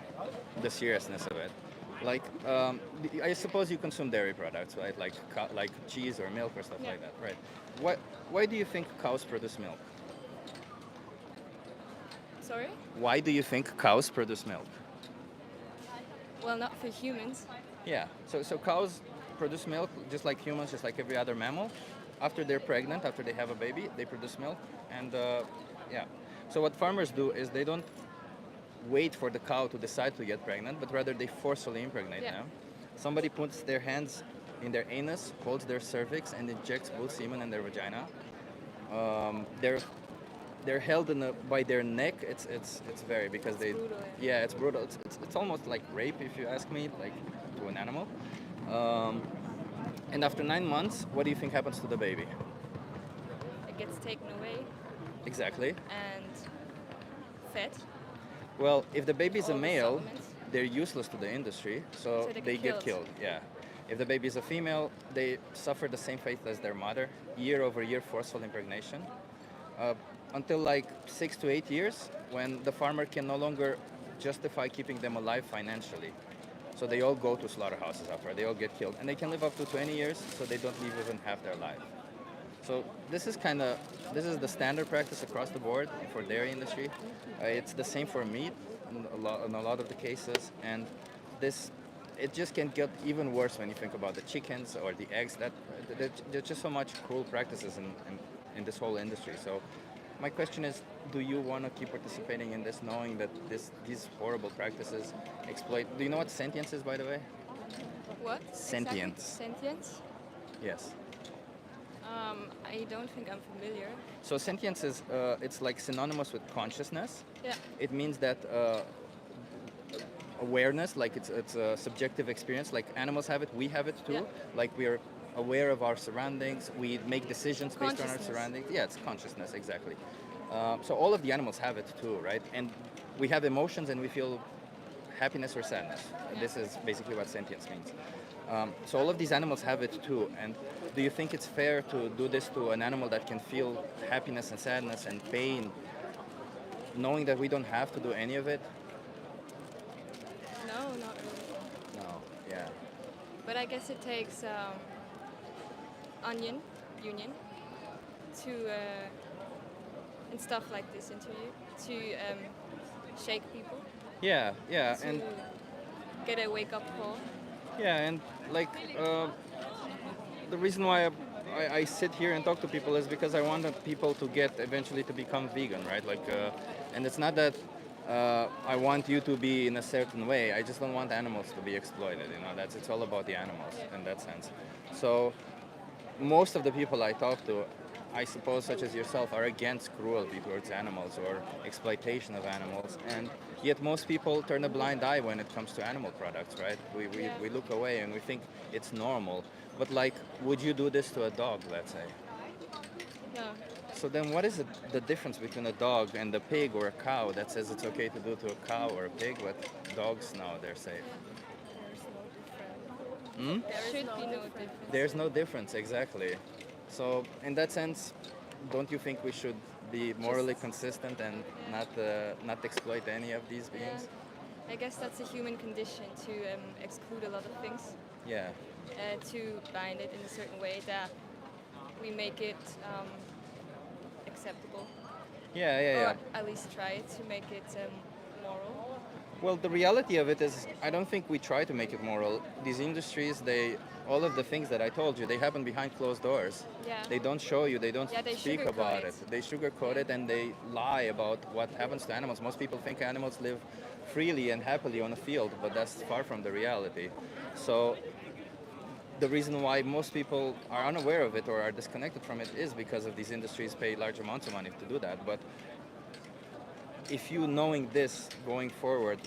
the seriousness of it. Like, I suppose you consume dairy products, right? Like cheese or milk or stuff Yeah. like that, right? Why do you think cows produce milk? Sorry? Why do you think cows produce milk? Well, not for humans. Yeah. So cows produce milk just like humans, just like every other mammal. After they're pregnant, after they have a baby, they produce milk, and yeah. So what farmers do is they don't wait for the cow to decide to get pregnant, but rather they forcefully impregnate Yeah. them. Somebody puts their hands in their anus, holds their cervix, and injects bull semen in their vagina. They're held by their neck. It's very because they brutal, yeah, it's brutal. It's almost like rape if you ask me, like to an animal. Um, and after 9 months, what do you think happens to the baby? It gets taken away Exactly. and fed. Well, if the baby's a All the male, supplements. they're useless to the industry, so So they they get get killed. killed. Yeah. If the baby is a female, they suffer the same fate as their mother, year over year forceful impregnation, uh, until like 6 to 8 years, when the farmer can no longer justify keeping them alive financially. So they all go to slaughterhouses after, they all get killed, and they can live up to 20 years, so they don't live even half their life. So this is the standard practice across the board for dairy industry. It's the same for meat in a lot of the cases, and this it just can get even worse when you think about the chickens or the eggs. There's just so much cruel practices in this whole industry. So my question is, do you want to keep participating in this, knowing that these horrible practices exploit? Do you know what sentience is, by the way? What? Sentience. Exactly? Sentience? Yes. I don't think I'm familiar. So sentience is it's like synonymous with consciousness. Yeah. It means that awareness, like it's a subjective experience. Like animals have it, we have it too. Yeah. Like we're aware of our surroundings. We make decisions based on our Consciousness. surroundings. Yeah, it's consciousness exactly. So all of the animals have it too, right? And we have emotions and we feel happiness or sadness. Yeah. This is basically what sentience means. So all of these animals have it too. And do you think it's fair to do this to an animal that can feel happiness and sadness and pain, knowing that we don't have to do any of it? No, not really. No. Yeah. But I guess it takes union to and stuff like this interview to shake people, Yeah. Yeah. to And get a wake up call. yeah. And like the reason why I sit here and talk to people is because I want people to get eventually to become vegan, right? Like, and it's not that I want you to be in a certain way. I just don't want animals to be exploited. You know, it's all about the animals in that sense. So most of the people I talk to, I suppose, such as yourself, are against cruelty towards animals or exploitation of animals, and yet most people turn a blind eye when it comes to animal products, right? We look away and we think it's normal. But like, would you do this to a dog, let's say? No. So then what is the difference between a dog and a pig or a cow that says it's okay to do to a cow or a pig, but dogs, no, they're safe? Hmm? There should be no difference. There's no difference, exactly. So in that sense, don't you think we should be morally consistent and not exploit any of these Yeah. beings? I guess that's a human condition to exclude a lot of things, Yeah. to bind it in a certain way that we make it acceptable, Yeah, yeah, or yeah. at least try to make it moral. Well, the reality of it is, I don't think we try to make it moral. These industries, all of the things that I told you, they happen behind closed doors. Yeah. They don't show you, they don't Yeah, they speak sugarcoat about it. it. They sugarcoat it and they lie about what happens to animals. Most people think animals live freely and happily on a field, but that's far from the reality. So the reason why most people are unaware of it or are disconnected from it is because of these industries pay large amounts of money to do that. But if you knowing this going forward,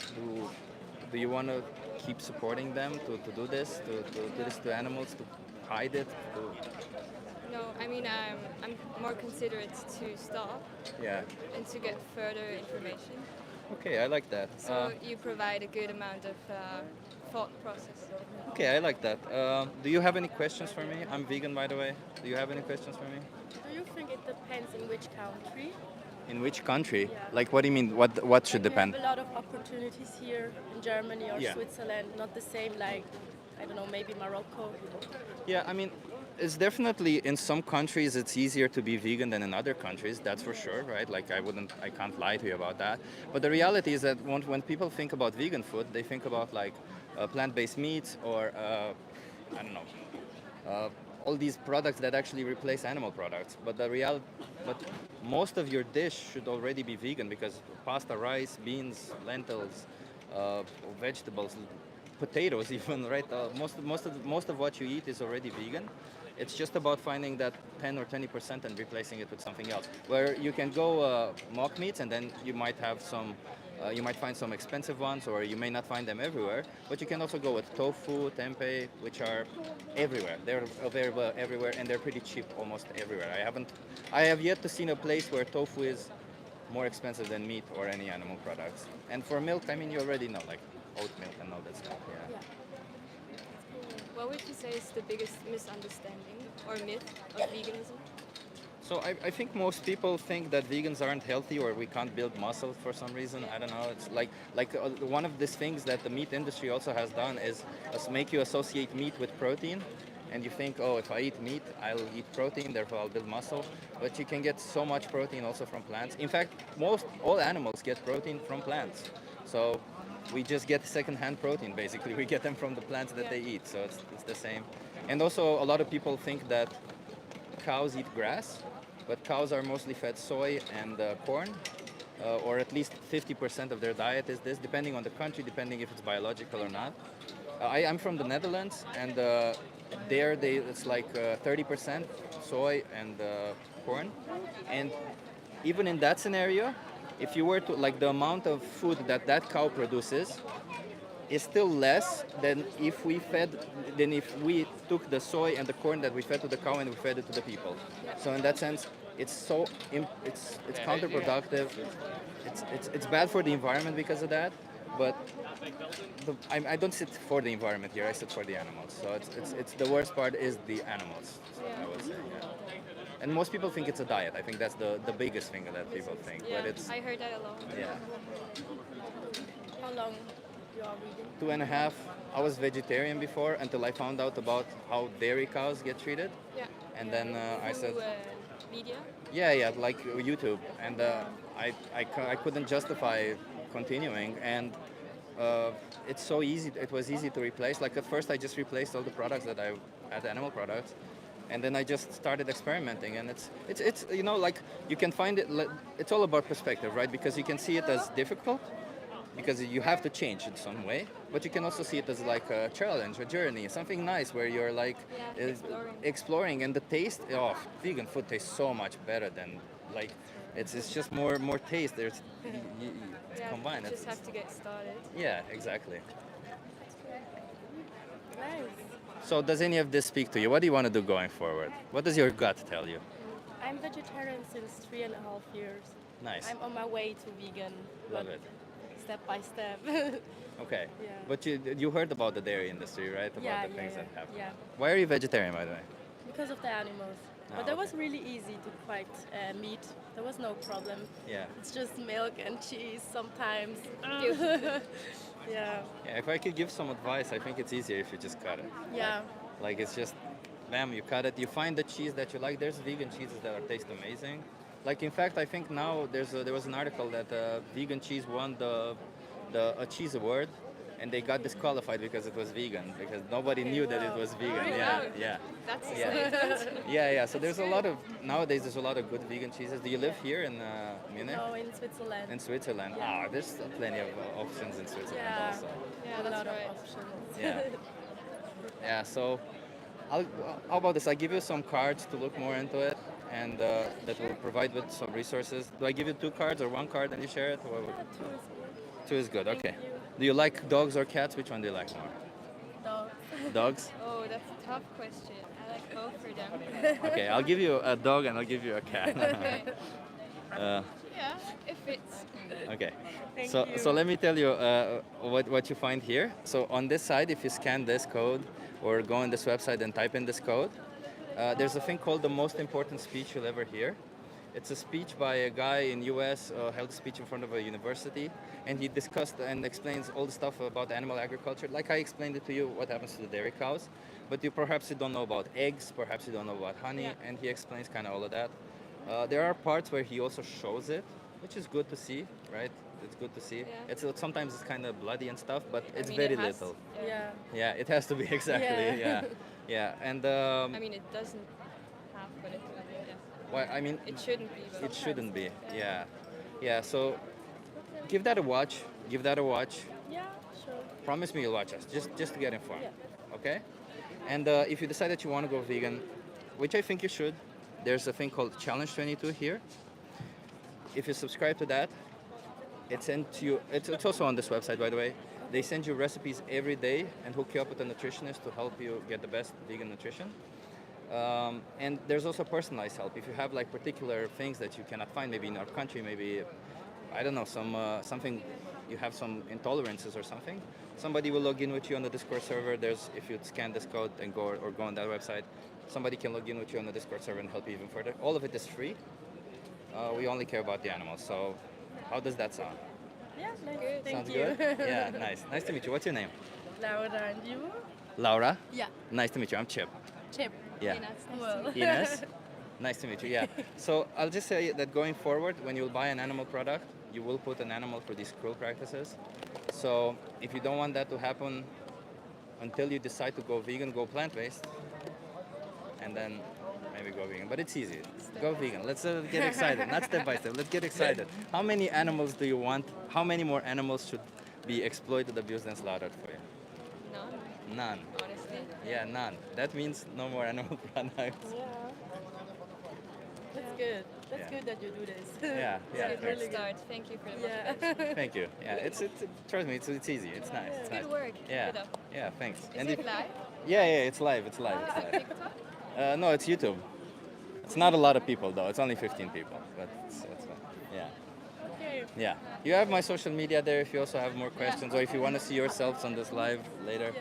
do you want to keep supporting them to do this, to do this to animals, to hide it? No, I mean I'm more considerate to stop Yeah. and to get further information. Okay, I like that. So you provide a good amount of thought process. Okay, I like that. Do you have any questions for me? I'm vegan, by the way. Do you have any questions for me? Do you think it depends in which country? In which country? Yeah. Like, what do you mean? What should We depend? have a lot of opportunities here in Germany or Yeah. Switzerland, not the same like, I don't know, maybe Morocco. Yeah, I mean, it's definitely in some countries it's easier to be vegan than in other countries. That's for sure, right? Like I can't lie to you about that. But the reality is that when people think about vegan food, they think about like plant-based meats or I don't know, all these products that actually replace animal products. But most of your dish should already be vegan because pasta, rice, beans, lentils, vegetables, potatoes, even right. Most of what you eat is already vegan. It's just about finding that 10 or 20% and replacing it with something else. Where you can go mock meats and then you might have some. You might find some expensive ones, or you may not find them everywhere. But you can also go with tofu, tempeh, which are everywhere. They're available everywhere, and they're pretty cheap almost everywhere. I have yet to see a place where tofu is more expensive than meat or any animal products. And for milk, I mean, you already know, like oat milk and all that stuff. Yeah. What would you say is the biggest misunderstanding or myth of veganism? So I think most people think that vegans aren't healthy or we can't build muscle for some reason. I don't know. It's like one of these things that the meat industry also has done is make you associate meat with protein. And you think, oh, if I eat meat, I'll eat protein, therefore I'll build muscle. But you can get so much protein also from plants. In fact, all animals get protein from plants. So we just get secondhand protein, basically. We get them from the plants that they eat. So it's the same. And also, a lot of people think that cows eat grass, but cows are mostly fed soy and corn, or at least 50% of their diet is this, depending on the country, depending if it's biological or not. I'm from the Netherlands, and it's like 30% soy and corn. And even in that scenario, if you were to, like, the amount of food that cow produces is still less than if we took the soy and the corn that we fed to the cow and we fed it to the people. So in that sense, it's counterproductive. It's bad for the environment because of that. But I don't sit for the environment here. I sit for the animals. So it's the worst part is the animals. I would say. Yeah. And most people think it's a diet. I think that's the biggest thing that people think. Yeah, But it's I heard that a lot. yeah. How long you are vegan? 2.5. I was vegetarian before until I found out about how dairy cows get treated. Yeah. And then I said, Through, media. yeah, like YouTube. And I couldn't justify continuing. And it's so easy. It was easy to replace. Like at first, I just replaced all the products that I had, animal products. And then I just started experimenting, and it's you know, like you can find it. It's all about perspective, right? Because you can see it as difficult, because you have to change in some way, but you can also see it as like a challenge, a journey, something nice where you're like exploring. And the taste, vegan food tastes so much better than like it's just more taste. There's it's combined. You just have to get started. Yeah, exactly. Nice. So does any of this speak to you? What do you want to do going forward? What does your gut tell you? I'm vegetarian since 3.5 years. Nice. I'm on my way to vegan. Love but it. Step by step. Okay. Yeah. But you heard about the dairy industry, right? About the things that happen. Yeah. Why are you vegetarian, by the way? Because of the animals. Ah, But that okay. was really easy to quite meat. There was no problem. Yeah. It's just milk and cheese sometimes. Yeah. Yeah. If I could give some advice, I think it's easier if you just cut it. Yeah. Like it's just, bam, you cut it. You find the cheese that you like. There's vegan cheeses that taste amazing. Like in fact, I think now there was an article that vegan cheese won a cheese award, and they got disqualified because it was vegan, because nobody knew that it was vegan. Yeah. That's Yeah. Yeah. So nowadays there's a lot of good vegan cheeses. Do you live here in Munich? No, in Switzerland. In Switzerland? Yeah. There's plenty of options in Switzerland Yeah. also. Yeah, A that's lot right. of options. Yeah. Yeah. So, how about this? I give you some cards to look more into it, and that will provide with some resources. Do I give you 2 cards or 1 card and you share it? Or what? 2 is good. 2 is good. Okay. you. Do you like dogs or cats? Which one do you like more? Dog. Dogs. Oh, that's a tough question. I like both for them. Okay. I'll give you a dog and I'll give you a cat. Okay. Yeah, if it's Okay. Thank so you. so let me tell you what you find here. So on this side, if you scan this code or go on this website and type in this code, there's a thing called the most important speech you'll ever hear. It's a speech by a guy in US, held a speech in front of a university, and he discussed and explains all the stuff about animal agriculture. Like I explained it to you, what happens to the dairy cows, but you don't know about eggs, perhaps you don't know about honey, and he explains kind of all of that. There are parts where he also shows it, which is good to see, right? It's good to see. Yeah. Sometimes it's kind of bloody and stuff, but I it's mean, very it has, little. Yeah. Yeah, it has to be exactly. Yeah. Yeah. And I mean, it doesn't have, but yeah. well, I mean, It shouldn't be. But it shouldn't be. Yeah. So give that a watch. Give that a watch. Yeah, sure. Promise me you'll watch us, just to get informed. Okay? And if you decide that you want to go vegan, which I think you should, there's a thing called Challenge 22 here. If you subscribe to that, it sends you. It's also on this website, by the way. They send you recipes every day and hook you up with a nutritionist to help you get the best vegan nutrition. And there's also personalized help. If you have like particular things that you cannot find, maybe in our country, maybe I don't know, something you have some intolerances or something. Somebody will log in with you on the Discord server. If you scan this code and go on that website, somebody can log in with you on the Discord server and help you even further. All of it is free. We only care about the animals. So, how does that sound? Yeah, nice. Good. Thank Sounds you. good? Yeah, nice. Nice to meet you. What's your name? Laura, and you? Laura. Yeah. Nice to meet you. I'm Chip. Chip. Yeah. Well. Ines. Nice to meet you. Yeah. So I'll just say that going forward, when you'll buy an animal product, you will put an animal for these cruel practices. So if you don't want that to happen until you decide to go vegan, go plant-based, and then maybe go vegan. But it's easy. Go vegan. Let's get excited. Not step by step. Let's get excited. How many animals do you want? How many more animals should be exploited, abused, and slaughtered for you? None, None. honestly. Yeah, none. That means no more animal products. Yeah. That's good. That's good that you do this. Yeah, yeah. It's Good really good. start. Thank you for the Yeah. motivation. Thank you. Yeah, trust me, it's easy. It's nice. It's nice. Good work. Yeah, Keep it up. yeah. Thanks. Is it live? Yeah, it's live. It's live. It's live. No, it's YouTube. It's not a lot of people though. It's only 15 people, but it's fine. Yeah. Okay. Yeah. You have my social media there if you also have more questions or if you want to see yourselves on this live later.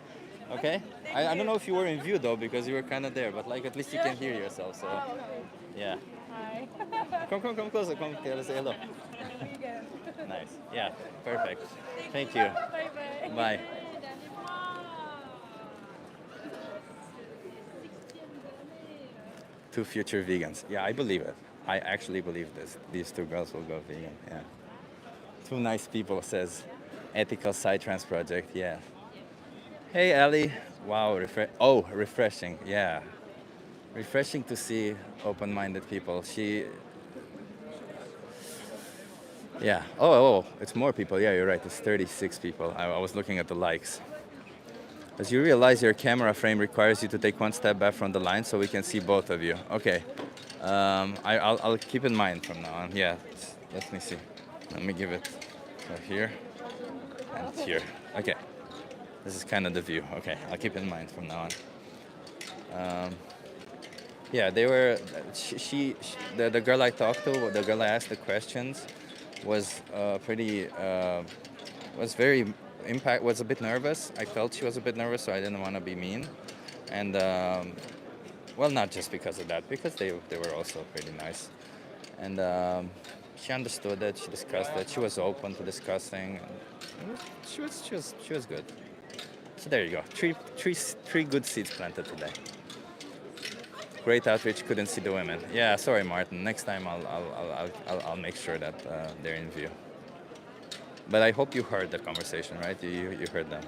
Okay? I don't know if you were in view though because you were kind of there, but like at least you can hear yourself. So yeah. Hi. Come closer. Come say hello. Nice. Yeah. Perfect. Thank you. Bye-bye. Bye. Two future vegans. Yeah, I believe it. I actually believe this. These two girls will go vegan. Yeah. Two nice people, says Ethical Side Trans Project. Yeah. Hey, Ellie. Wow. Refreshing. Yeah. Refreshing to see open-minded people. Yeah. Oh, it's more people. Yeah, you're right. It's 36 people. I was looking at the likes. As you realize, your camera frame requires you to take one step back from the line so we can see both of you. Okay. I'll keep in mind from now on. Yeah. Let me see. Let me give it here and here. Okay. This is kind of the view. Okay. I'll keep in mind from now on. Yeah, they were. The girl I talked to, the girl I asked the questions, was was a bit nervous. I felt she was a bit nervous, so I didn't want to be mean. And well, not just because of that, because they were also pretty nice. And she understood it. She discussed it. She was open to discussing. And she was good. So there you go. Three good seeds planted today. Great outreach. Couldn't see the women. Yeah, sorry, Martin. Next time I'll make sure that they're in view. But I hope you heard the conversation, right? You heard them.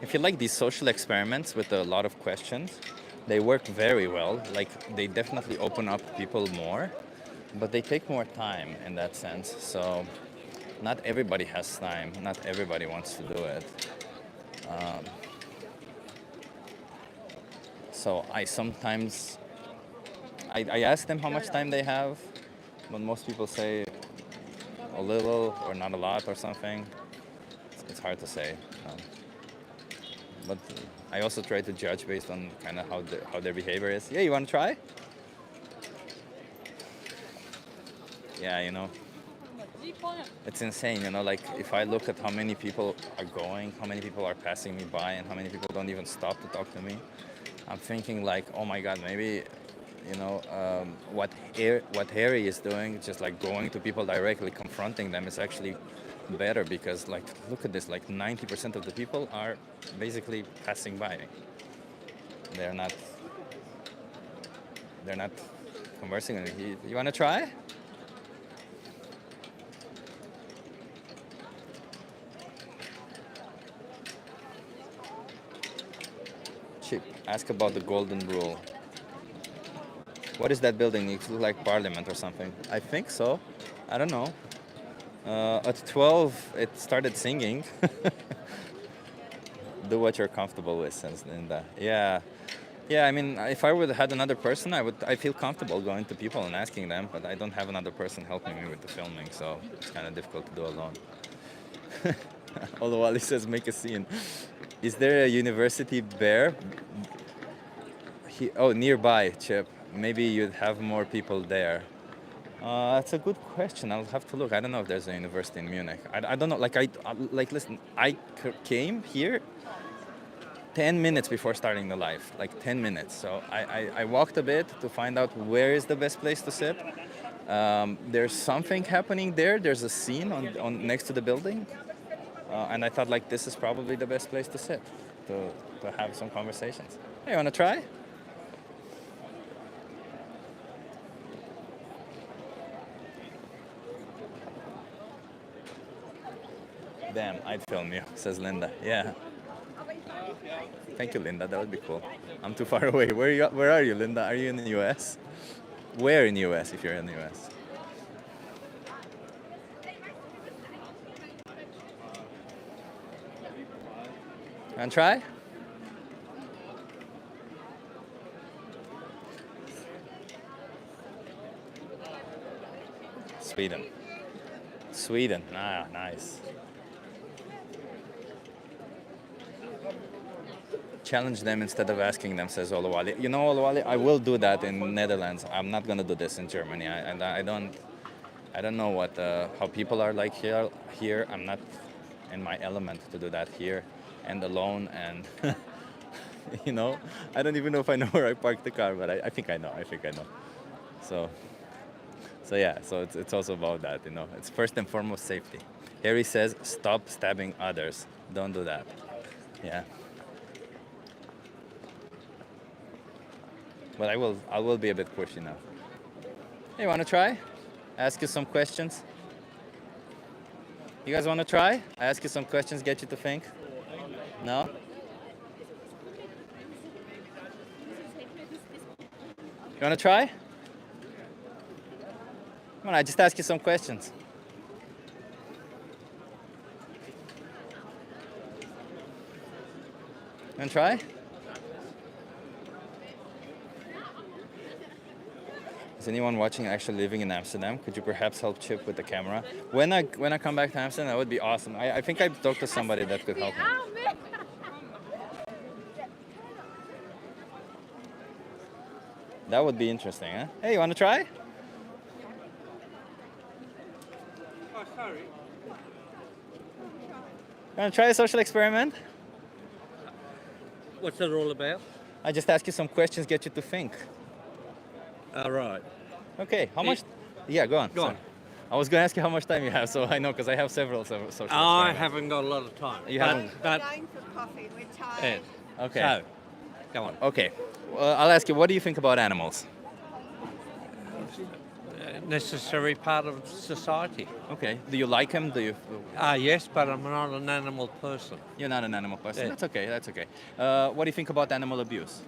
If you like these social experiments with a lot of questions, they work very well. Like, they definitely open up people more, but they take more time in that sense. So not everybody has time. Not everybody wants to do it. So I I asked them how much time they have, but most people say a little or not a lot or something. It's hard to say. But I also try to judge based on kind of how their behavior is. Yeah, you want to try? Yeah, it's insane, like if I look at how many people are going, how many people are passing me by, and how many people don't even stop to talk to me, I'm thinking like, oh my God, maybe, what Harry is doing, just like going to people directly, confronting them, is actually better, because like, look at this, like 90% of the people are basically passing by. They're not conversing with me. You want to try? Chip, ask about the golden rule. What is that building? It looks like Parliament or something. I think so. I don't know. At 12, it started singing. Do what you're comfortable with, says Linda. Yeah. Yeah, I mean, if I would have had another person, I feel comfortable going to people and asking them, but I don't have another person helping me with the filming, so it's kind of difficult to do alone. Although Ali says, make a scene. Is there a university bear? Nearby, Chip. Maybe you'd have more people there. That's a good question. I'll have to look. I don't know if there's a university in Munich. I don't know. Listen, I came here 10 minutes before starting the live, like 10 minutes. So I walked a bit to find out where is the best place to sit. There's something happening there. There's a scene on next to the building. And I thought like this is probably the best place to sit, to have some conversations. Hey, you want to try? Damn, I'd film you, says Linda. Yeah. Thank you, Linda. That would be cool. I'm too far away. Where are you, Linda? Are you in the US? Where in the US, if you're in the US? Want to try? Sweden. Ah, nice. Challenge them instead of asking them, says Olawale. Olawale, I will do that in Netherlands. I'm not going to do this in Germany. I don't know what how people are like here. I'm not in my element to do that here and alone, and I don't even know if I know where I parked the car, but I think I know. So yeah, so it's also about that, It's first and foremost safety. Harry says, stop stabbing others. Don't do that. Yeah. But I will be a bit pushy now. Hey, want to try? Ask you some questions? You guys want to try? Ask you some questions, get you to think? No? You want to try? Come on, I just ask you some questions. You want to try? Is anyone watching actually living in Amsterdam? Could you perhaps help Chip with the camera? When I come back to Amsterdam, that would be awesome. I think I've talked to somebody that could help me. That would be interesting, huh? Hey, you want to try? Oh, sorry. You want to try a social experiment? What's it all about? I just ask you some questions, get you to think. All right. Okay, how much? Yeah, go on. Go on. Sorry. I was going to ask you how much time you have, so I know, because I have several social experiments. I haven't got a lot of time. You haven't? But Going for coffee. We're tired. Okay. So, go on. Okay. Well, I'll ask you, what do you think about animals? Necessary part of society. Okay. Do you like them? Yes, but I'm not an animal person. You're not an animal person. Yeah. That's okay. What do you think about animal abuse?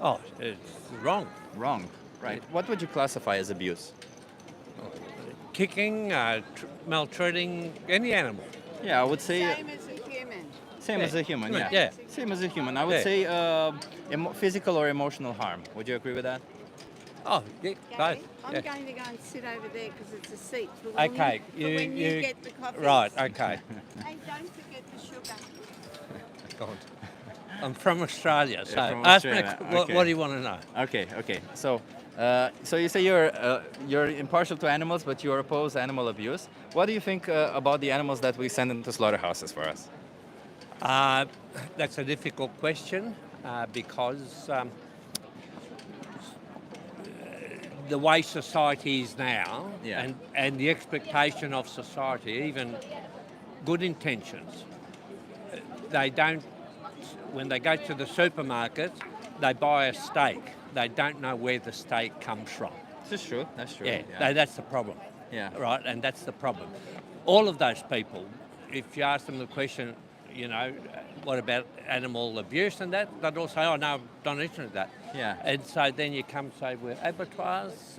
Oh, it's wrong. Wrong. Right. What would you classify as abuse? Kicking, maltreating any animal. Yeah, I would say Same as a human. same as a human. Yeah. Yeah. Same as a human. I would Yeah. say physical or emotional harm. Would you agree with that? Oh, yeah, Gary, both. I'm Yeah. going to go and sit over there because it's a seat for when, Okay, for when you get the coffee. right. Okay. Hey, don't forget the sugar. God. I'm from Australia, so from ask me Australia, what okay. do you want to know? Okay. So you say you're impartial to animals, but you oppose animal abuse. What do you think about the animals that we send into slaughterhouses for us? That's a difficult question because the way society is now, Yeah. and the expectation of society, even good intentions, they don't. When they go to the supermarket, they buy a steak. They don't know where the steak comes from. This is true. That's true. Yeah. That's the problem. Yeah. Right, and that's the problem. All of those people, if you ask them the question, what about animal abuse and that, they'd all say, oh, no, don't listen to that. Yeah. And so then you come say, well, abattoirs,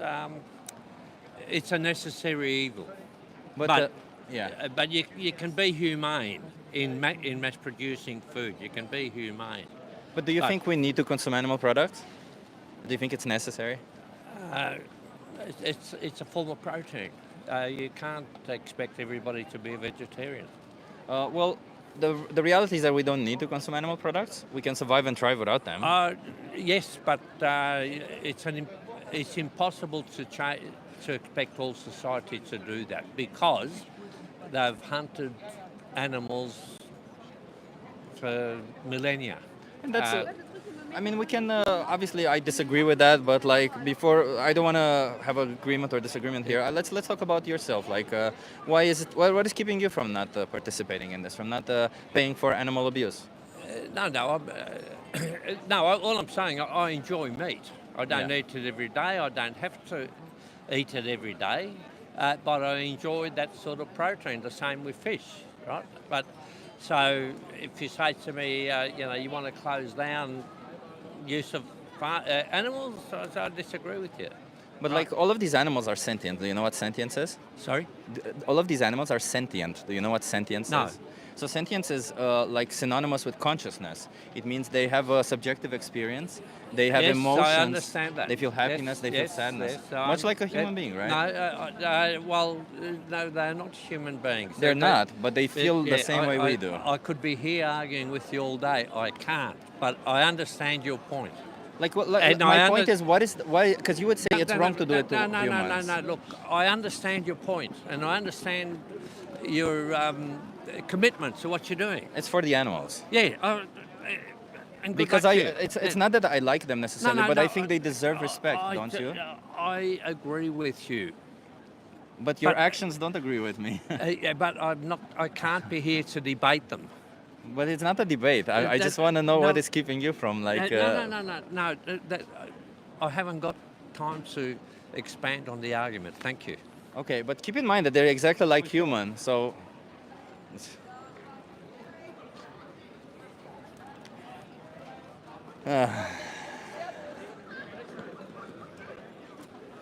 it's a necessary evil. But But you can be humane in mass producing food. You can be humane. But do you think we need to consume animal products? Do you think it's necessary? It's a form of protein. You can't expect everybody to be a vegetarian. Well, the reality is that we don't need to consume animal products. We can survive and thrive without them. Yes, but it's impossible to expect all society to do that because they've hunted animals for millennia. And that's, I mean, we can, obviously I disagree with that, but like before, I don't want to have an agreement or disagreement here. Let's talk about yourself. Like, why is it, what is keeping you from not participating in this, from not paying for animal abuse? No, all I'm saying, I enjoy meat. I don't eat it every day. I don't have to eat it every day, but I enjoy that sort of protein. The same with fish, right? But so if you say to me, you want to close down use of animals, I disagree with you. But like all of these animals are sentient. Do you know what sentience is? Sorry? All of these animals are sentient. Do you know what sentience No. is? So sentience is like synonymous with consciousness. It means they have a subjective experience. They have emotions. I understand that. They feel happiness. They feel sadness. Much like a human being, right? No, they're not human beings. They're not, but they feel the same way we do. I could be here arguing with you all day. I can't, but I understand your point. Like, my point is, why? Because you would say it's wrong to do it to humans. No. Look, I understand your point, and I understand your commitment to what you're doing. It's for the animals. Yeah. And because it's not that I like them necessarily, but I think they deserve respect, don't you? I agree with you. But your actions don't agree with me. But I'm not. I can't be here to debate them. But it's not a debate. I just want to know what is keeping you from like. No. I haven't got time to expand on the argument. Thank you. Okay, but keep in mind that they're exactly like human. So.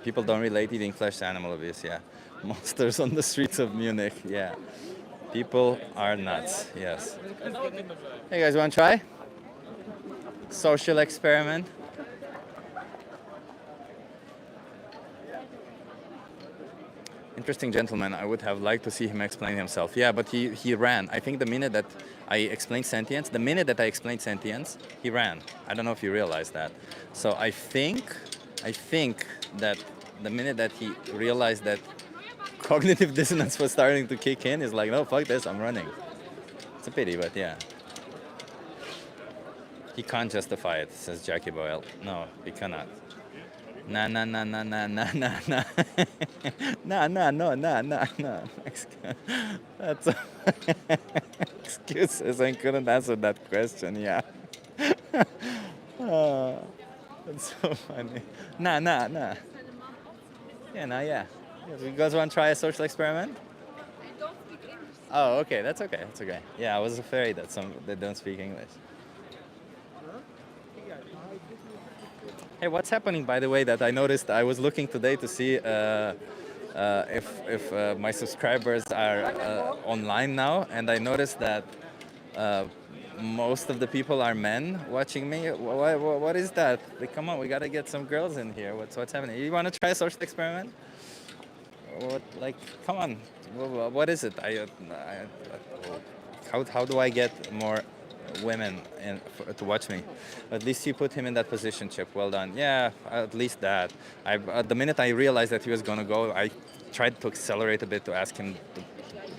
People don't relate eating flesh to animal abuse. Yeah, monsters on the streets of Munich. Yeah. People are nuts, yes. Hey guys, want to try? Social experiment. Interesting gentleman. I would have liked to see him explain himself. Yeah, but he ran. I think the minute that I explained sentience, he ran. I don't know if you realize that. So I think that the minute that he realized that cognitive dissonance was starting to kick in, is like, no, fuck this, I'm running. It's a pity, but yeah. He can't justify it, says Jackie Boyle. No, he cannot. Nah. That's excuses. I couldn't answer that question, yeah. That's so funny. Nah. Yeah. You guys want to try a social experiment? I don't speak English. Oh, okay. That's okay. Yeah, I was afraid that they don't speak English. Hey, what's happening, by the way, that I noticed? I was looking today to see if my subscribers are online now, and I noticed that most of the people are men watching me. What is that? Like, come on, we gotta get some girls in here. What's happening? You want to try a social experiment? What, like, come on. What is it? How do I get more women to watch me? At least you put him in that position, Chip. Well done. Yeah, at least that. The minute I realized that he was gonna go, I tried to accelerate a bit to ask him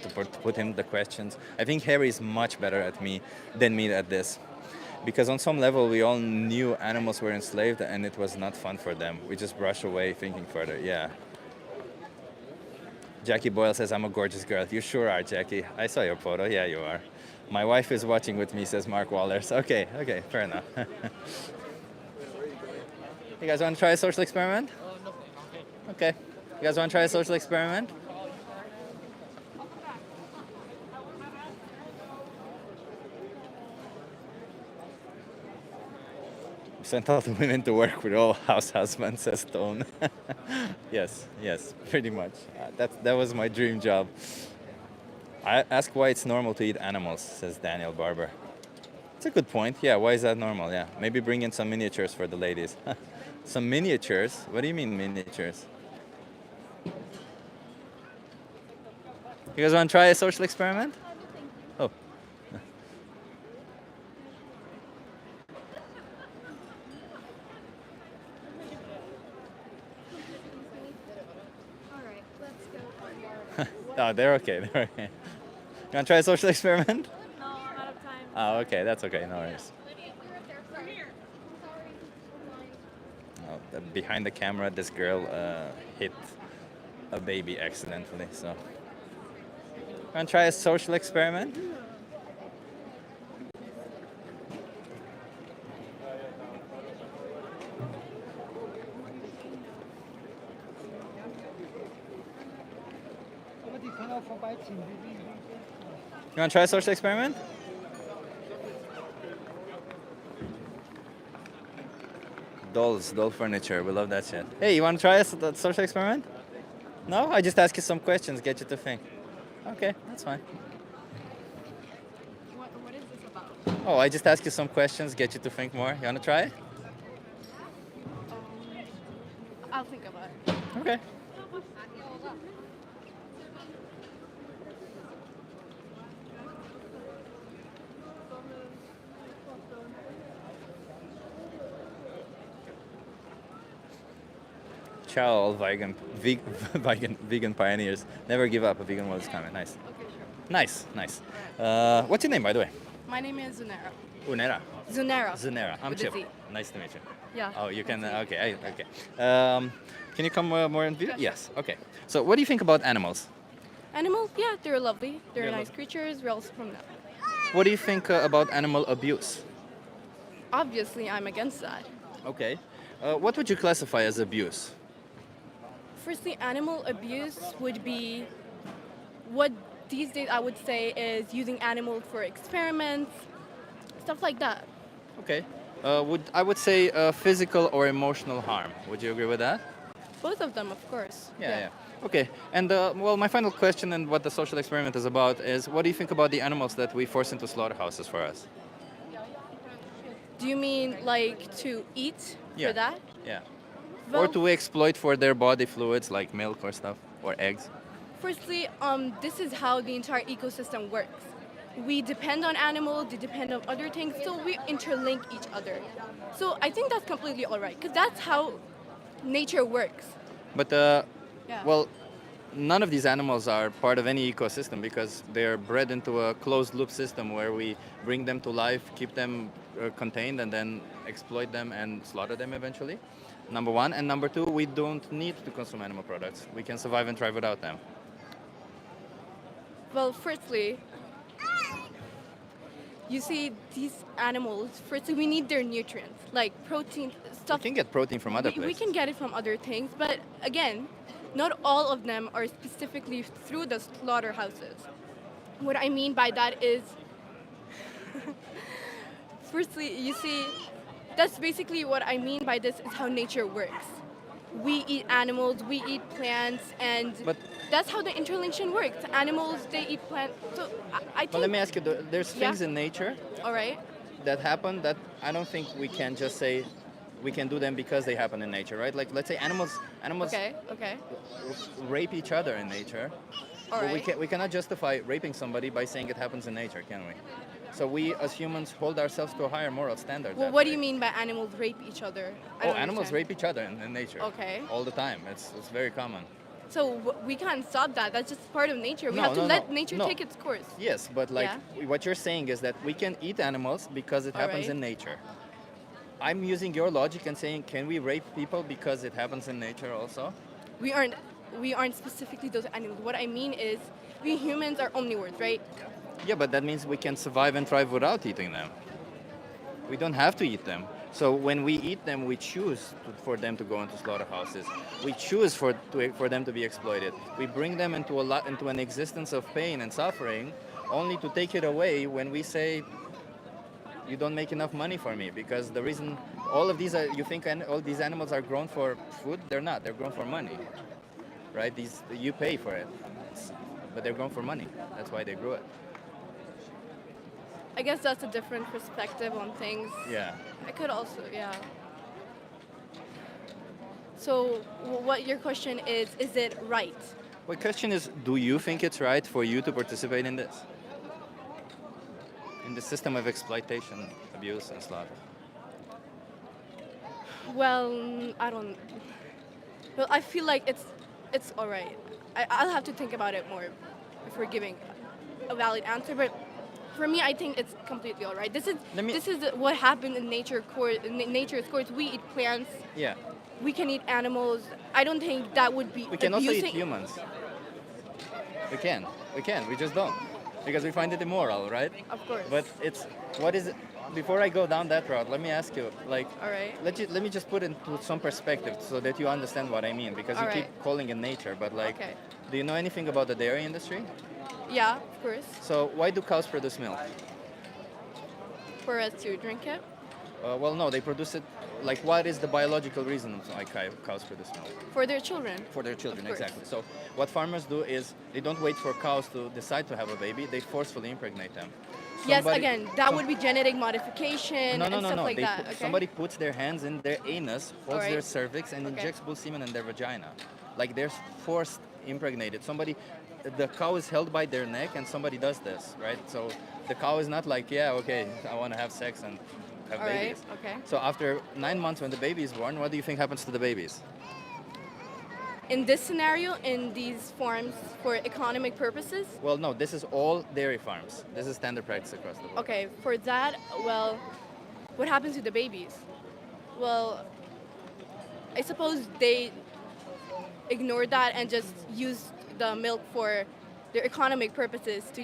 to put him the questions. I think Harry is much better than me at this. Because on some level, we all knew animals were enslaved and it was not fun for them. We just brush away thinking further, yeah. Jackie Boyle says, I'm a gorgeous girl. You sure are, Jackie. I saw your photo. Yeah, you are. My wife is watching with me, says Mark Wallers. Okay, fair enough. You guys want to try a social experiment? Okay. You guys want to try a social experiment? Sent all the women to work with all house husbands, says Stone. Yes, pretty much. That was my dream job. I ask why it's normal to eat animals, says Daniel Barber. It's a good point. Yeah, why is that normal? Yeah, maybe bring in some miniatures for the ladies. Some miniatures? What do you mean miniatures? You guys want to try a social experiment? Oh. All right, let's go. Oh, they're okay. You want to try a social experiment? No, I'm out of time. Oh, okay. That's okay. No worries. Oh, behind the camera, this girl hit a baby accidentally. So, want to try a social experiment? You want to try a social experiment? Doll furniture. We love that shit. Hey, you want to try a social experiment? No? I just ask you some questions, get you to think. Okay, that's fine. What is this about? Oh, I just ask you some questions, get you to think more. You want to try it? I'll think about it. Okay. Ciao, all vegan pioneers. Never give up. A vegan world is coming. Nice. Okay, sure. Nice. What's your name, by the way? My name is Zunera. Unera. Zunera. I'm With a Chip. Z. Nice to meet you. Yeah. Oh, you can. Okay. Can you come more in view? Yes. Okay. So, what do you think about animals? Animals, yeah, they're lovely. They're They're nice lovely. creatures. We're also from them. What do you think about animal abuse? Obviously, I'm against that. Okay. What would you classify as abuse? Firstly, animal abuse would be what these days I would say is using animals for experiments, stuff like that. Okay. I would say physical or emotional harm. Would you agree with that? Both of them, of course. Yeah. Okay. And well, my final question and what the social experiment is about is, what do you think about the animals that we force into slaughterhouses for us? Do you mean like to eat Yeah. for that? Yeah. Well, Or to exploit for their body fluids like milk or stuff or eggs? firstly, this is how the entire ecosystem works. We depend on animals, they depend on other things, so we interlink each other. So I think that's completely all right, because that's how nature works. But Yeah. well, none of these animals are part of any ecosystem because they're bred into a closed loop system where we bring them to life, keep them contained, and then exploit them and slaughter them eventually. Number one. And number two, we don't need to consume animal products. We can survive and thrive without them. Well, firstly, you see, these animals, firstly, we need their nutrients, like protein, We stuff. can get protein from other we places. can get it from other things, but again, not all of them are specifically through the slaughterhouses. What I mean by that is, firstly, you see, that's basically what I mean by this is how nature works. we eat animals, we eat plants, and But that's how the interlinkation works. Animals, they eat plants. So I think. but let me ask you, there's Yeah. things in nature All right. that happen that I don't think we can just say we can do them because they happen in nature, right? Like let's say animals Okay. Okay. rape each other in nature. All But right. we cannot justify raping somebody by saying it happens in nature, can we? So we as humans hold ourselves to a higher moral standard. Well, that what do way. you mean by animals rape each other? I Oh, don't animals understand. rape each other in nature. Okay. All the time. It's very common. So we can't stop that. That's just part of nature. We No, have to no, let no, nature no. take its course. Yes, but like Yeah. what you're saying is that we can eat animals because it happens Alright. in nature. I'm using your logic and saying, can we rape people because it happens in nature also? We aren't specifically those animals. What I mean is, we humans are omnivores, right? Yeah, but that means we can survive and thrive without eating them. We don't have to eat them. So when we eat them, we choose for them to go into slaughterhouses. We choose for them to be exploited. We bring them into an existence of pain and suffering, only to take it away when we say, you don't make enough money for me. Because the reason all of these are, you think all these animals are grown for food? They're not. They're grown for money, right? You pay for it, but they're grown for money. That's why they grew it. I guess that's a different perspective on things. Yeah. I could also, yeah. So what your question is it right? My question is, do you think it's right for you to participate in this? In the system of exploitation, abuse, and slaughter? Well, I don't. Well, I feel like it's all right. I'll have to think about it more before giving a valid answer. But for me, I think it's completely all right. This is what happened in nature's course. We eat plants. Yeah. We can eat animals. I don't think that would be We can also eat abusing. humans. We can. We just don't. Because we find it immoral, right? Of course. But what is it? Before I go down that route, let me ask you, like, All right. let me just put it into some perspective so that you understand what I mean. Because you All keep right. calling it nature, but like, Okay. do you know anything about the dairy industry? Yeah, of course. So why do cows produce milk? For us to drink it. Well, no, they produce it. Like, what is the biological reason why cows produce milk? For their children. For their children, Of course. exactly. So what farmers do is they don't wait for cows to decide to have a baby; they forcefully impregnate them. Yes, Somebody- again, that would be genetic modification No, and stuff like They that. Okay. Somebody puts their hands in their anus, holds their Alright. cervix, and Okay. injects bull semen in their vagina. Like they're forced impregnated. The cow is held by their neck, and somebody does this, right? So the cow is not like, yeah, okay, I want to have sex and have All right. babies. Okay. So after 9 months, when the baby is born, what do you think happens to the babies? In this scenario, in these farms for economic purposes, Well, no, this is all dairy farms. This is standard practice across the board. okay, for that, well, what happens to the babies? Well, I suppose they ignore that and just use the milk for their economic purposes to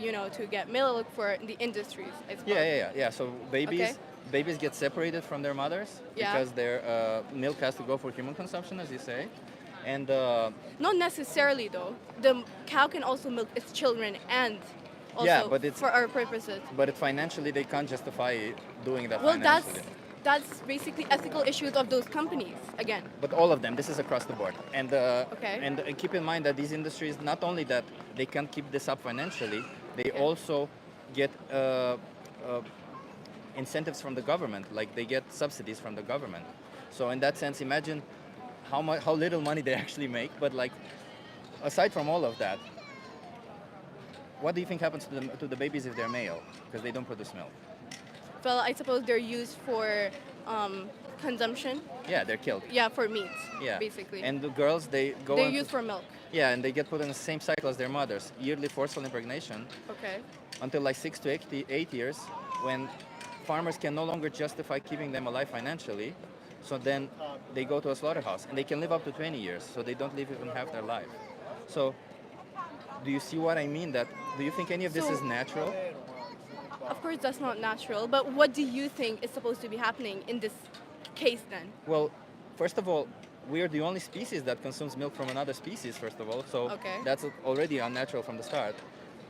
get milk for the industries, I suppose. Yeah. So babies, Okay. babies get separated from their mothers Yeah. because their milk has to go for human consumption, as you say, and Not necessarily though. The cow can also milk its children and also Yeah, but it's- for our purposes. but financially they can't justify doing that Well, financially. that's basically ethical issues of those companies again. But all of them, this is across the board, and Okay. and keep in mind that these industries, not only that they can't keep this up financially, they also get incentives from the government, like they get subsidies from the government. So in that sense, imagine how little money they actually make. But like, aside from all of that, what do you think happens to the babies if they're male because they don't produce milk? Well, I suppose they're used for consumption. Yeah, they're killed. Yeah, for meat. Yeah, Basically. And the girls, they go. they're into- used for milk. Yeah, and they get put in the same cycle as their mothers, yearly forceful impregnation, Okay. until like 6 to 8 years, when farmers can no longer justify keeping them alive financially. So then they go to a slaughterhouse, and they can live up to 20 years, so they don't live even half their life. So, do you see what I mean? Do you think any of this So- is natural? Of course, that's not natural. But what do you think is supposed to be happening in this case then? Well, first of all, we are the only species that consumes milk from another species, first of all, so Okay. that's already unnatural from the start.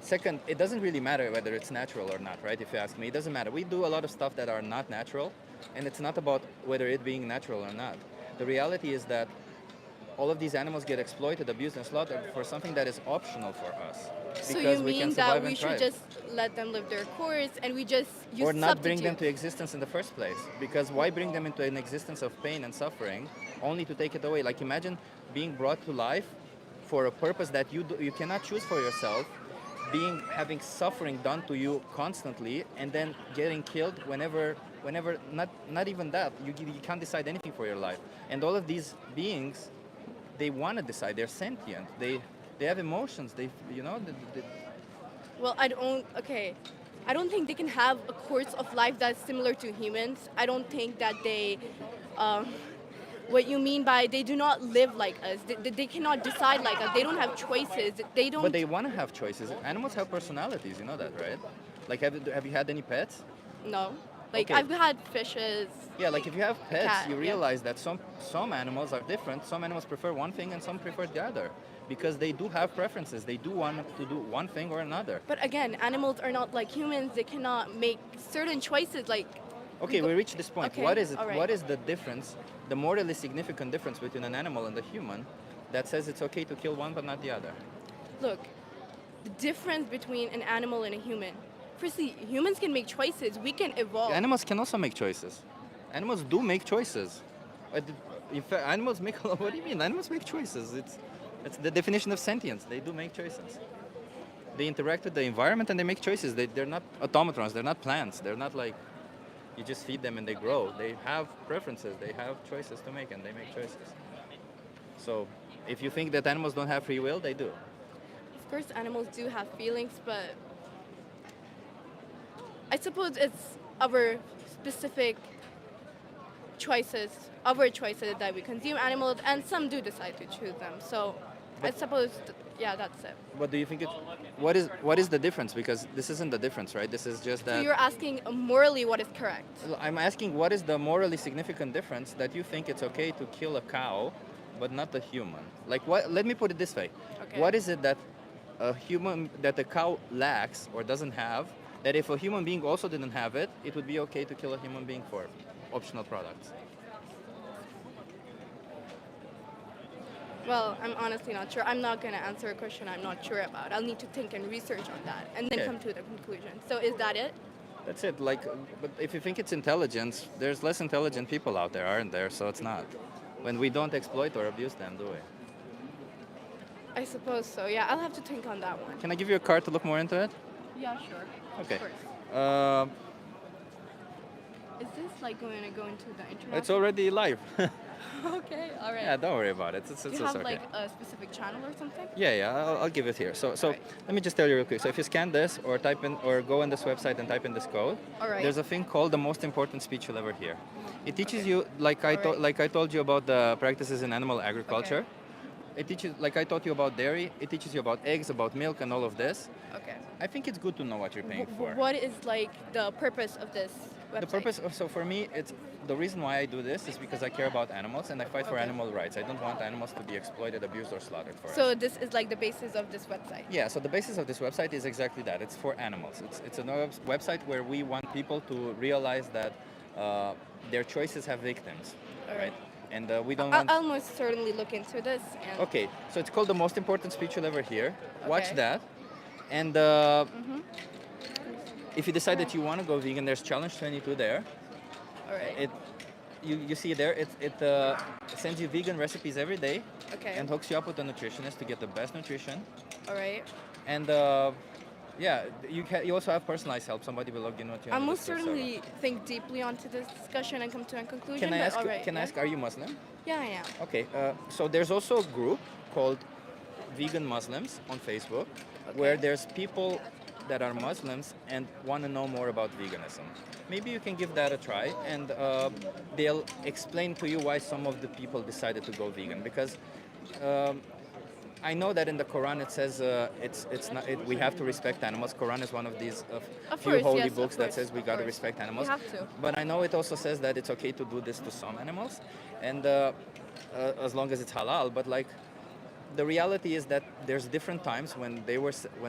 Second, it doesn't really matter whether it's natural or not, right? If you ask me, it doesn't matter. We do a lot of stuff that are not natural, and it's not about whether it being natural or not. The reality is that all of these animals get exploited, abused, and slaughtered for something that is optional for us. So because you we can mean survive that we and should thrive. just let them live their course and we just use Or not bring them to substitutes? existence in the first place. Because why bring them into an existence of pain and suffering only to take it away? Like imagine being brought to life for a purpose that you cannot choose for yourself, having suffering done to you constantly, and then getting killed whenever not even that you can't decide anything for your life. And all of these beings, they want to decide. They're sentient. They have emotions. Well, I don't think they can have a course of life that's similar to humans. I don't think that they, what you mean by they do not live like us. They cannot decide like us. They don't have choices. They don't. But they want to have choices. Animals have personalities. You know that, right? Like, have you had any pets? No. Like, Okay. I've had fishes. Yeah, like if you have pets, cat, you yeah. realize that some animals are different. Some animals prefer one thing and some prefer the other, because they do have preferences. They do want to do one thing or another. But again, animals are not like humans. They cannot make certain choices. Like, Okay, we reached this point. Okay, What is it? all right. What is the difference, the morally significant difference between an animal and a human that says it's okay to kill one but not the other? look, the difference between an animal and a human. Firstly, humans can make choices. We can evolve. Animals can also make choices. Animals do make choices. If animals make, what do you mean? Animals make choices. It's the definition of sentience. They do make choices. They interact with the environment and they make choices. They're not automatons. They're not plants. They're not like you just feed them and they grow. They have preferences. They have choices to make and they make choices. So if you think that animals don't have free will, they do. Of course, animals do have feelings, but I suppose it's our specific choices, that we consume animals, and some do decide to choose them. So I suppose, yeah, that's it. What do you think? What is the difference? Because this isn't the difference, right? This is just So that. you're asking morally what is correct. I'm asking, what is the morally significant difference that you think it's okay to kill a cow, but not a human? Like, what? Let me put it this way: Okay. What is it that a cow lacks or doesn't have, that if a human being also didn't have it, it would be okay to kill a human being for optional products? Well, I'm honestly not sure. I'm not going to answer a question I'm not sure about. I'll need to think and research on that and then Okay. come to the conclusion. So is that it? That's it. Like, but if you think it's intelligence, there's less intelligent people out there, aren't there? So it's not. When we don't exploit or abuse them, do we? I suppose so. Yeah, I'll have to think on that one. Can I give you a card to look more into it? Yeah, sure. Okay. Of course. Uh, Is this like going to go into the internet? it's already live. Okay, all right. Yeah, don't worry about it. It's Do you it's have okay. like a specific channel or something? Yeah, I'll give it here. So Alright. let me just tell you real quick. So if you scan this or type in or go on this website and type in this code, Alright. there's a thing called the most important speech you'll ever hear. It teaches Okay. you, Alright. like I told you about the practices in animal agriculture. It teaches, like I taught you about dairy. It teaches you about eggs, about milk, and all of this. Okay. I think it's good to know what you're paying for. What is like the purpose of this website? The purpose, so for me, it's the reason why I do this is because I care about animals and I fight for Okay. animal rights. I don't want animals to be exploited, abused, or slaughtered for us. So this is like the basis of this website. Yeah, so the basis of this website is exactly that. It's for animals. It's a website where we want people to realize that their choices have victims, right? And we don't want... I'll most certainly look into this. And Okay, so it's called the most important speech you'll ever hear. Watch Okay. that. And if you decide that you want to go vegan, there's challenge 22 there. All right. You see there, it sends you vegan recipes every day Okay. and hooks you up with a nutritionist to get the best nutrition. All right. And yeah, you also have personalized help. Somebody will log in with you. I'll on most Discord certainly think deeply onto this discussion and come to a conclusion. server. Can I but ask? all right, Can I yeah? ask? Are you Muslim? Yeah, I am. Okay. So there's also a group called Vegan Muslims on Facebook, where Okay. there's people that are Muslims and want to know more about veganism. Maybe you can give that a try, and they'll explain to you why some of the people decided to go vegan. Because I know that in the Quran it says we have to respect animals. Quran is one of these Of few course, holy yes, of books that course, says we of got to course. respect animals. We have to. But I know it also says that it's okay to do this to some animals, and as long as it's halal. But like, the reality is that there's different times when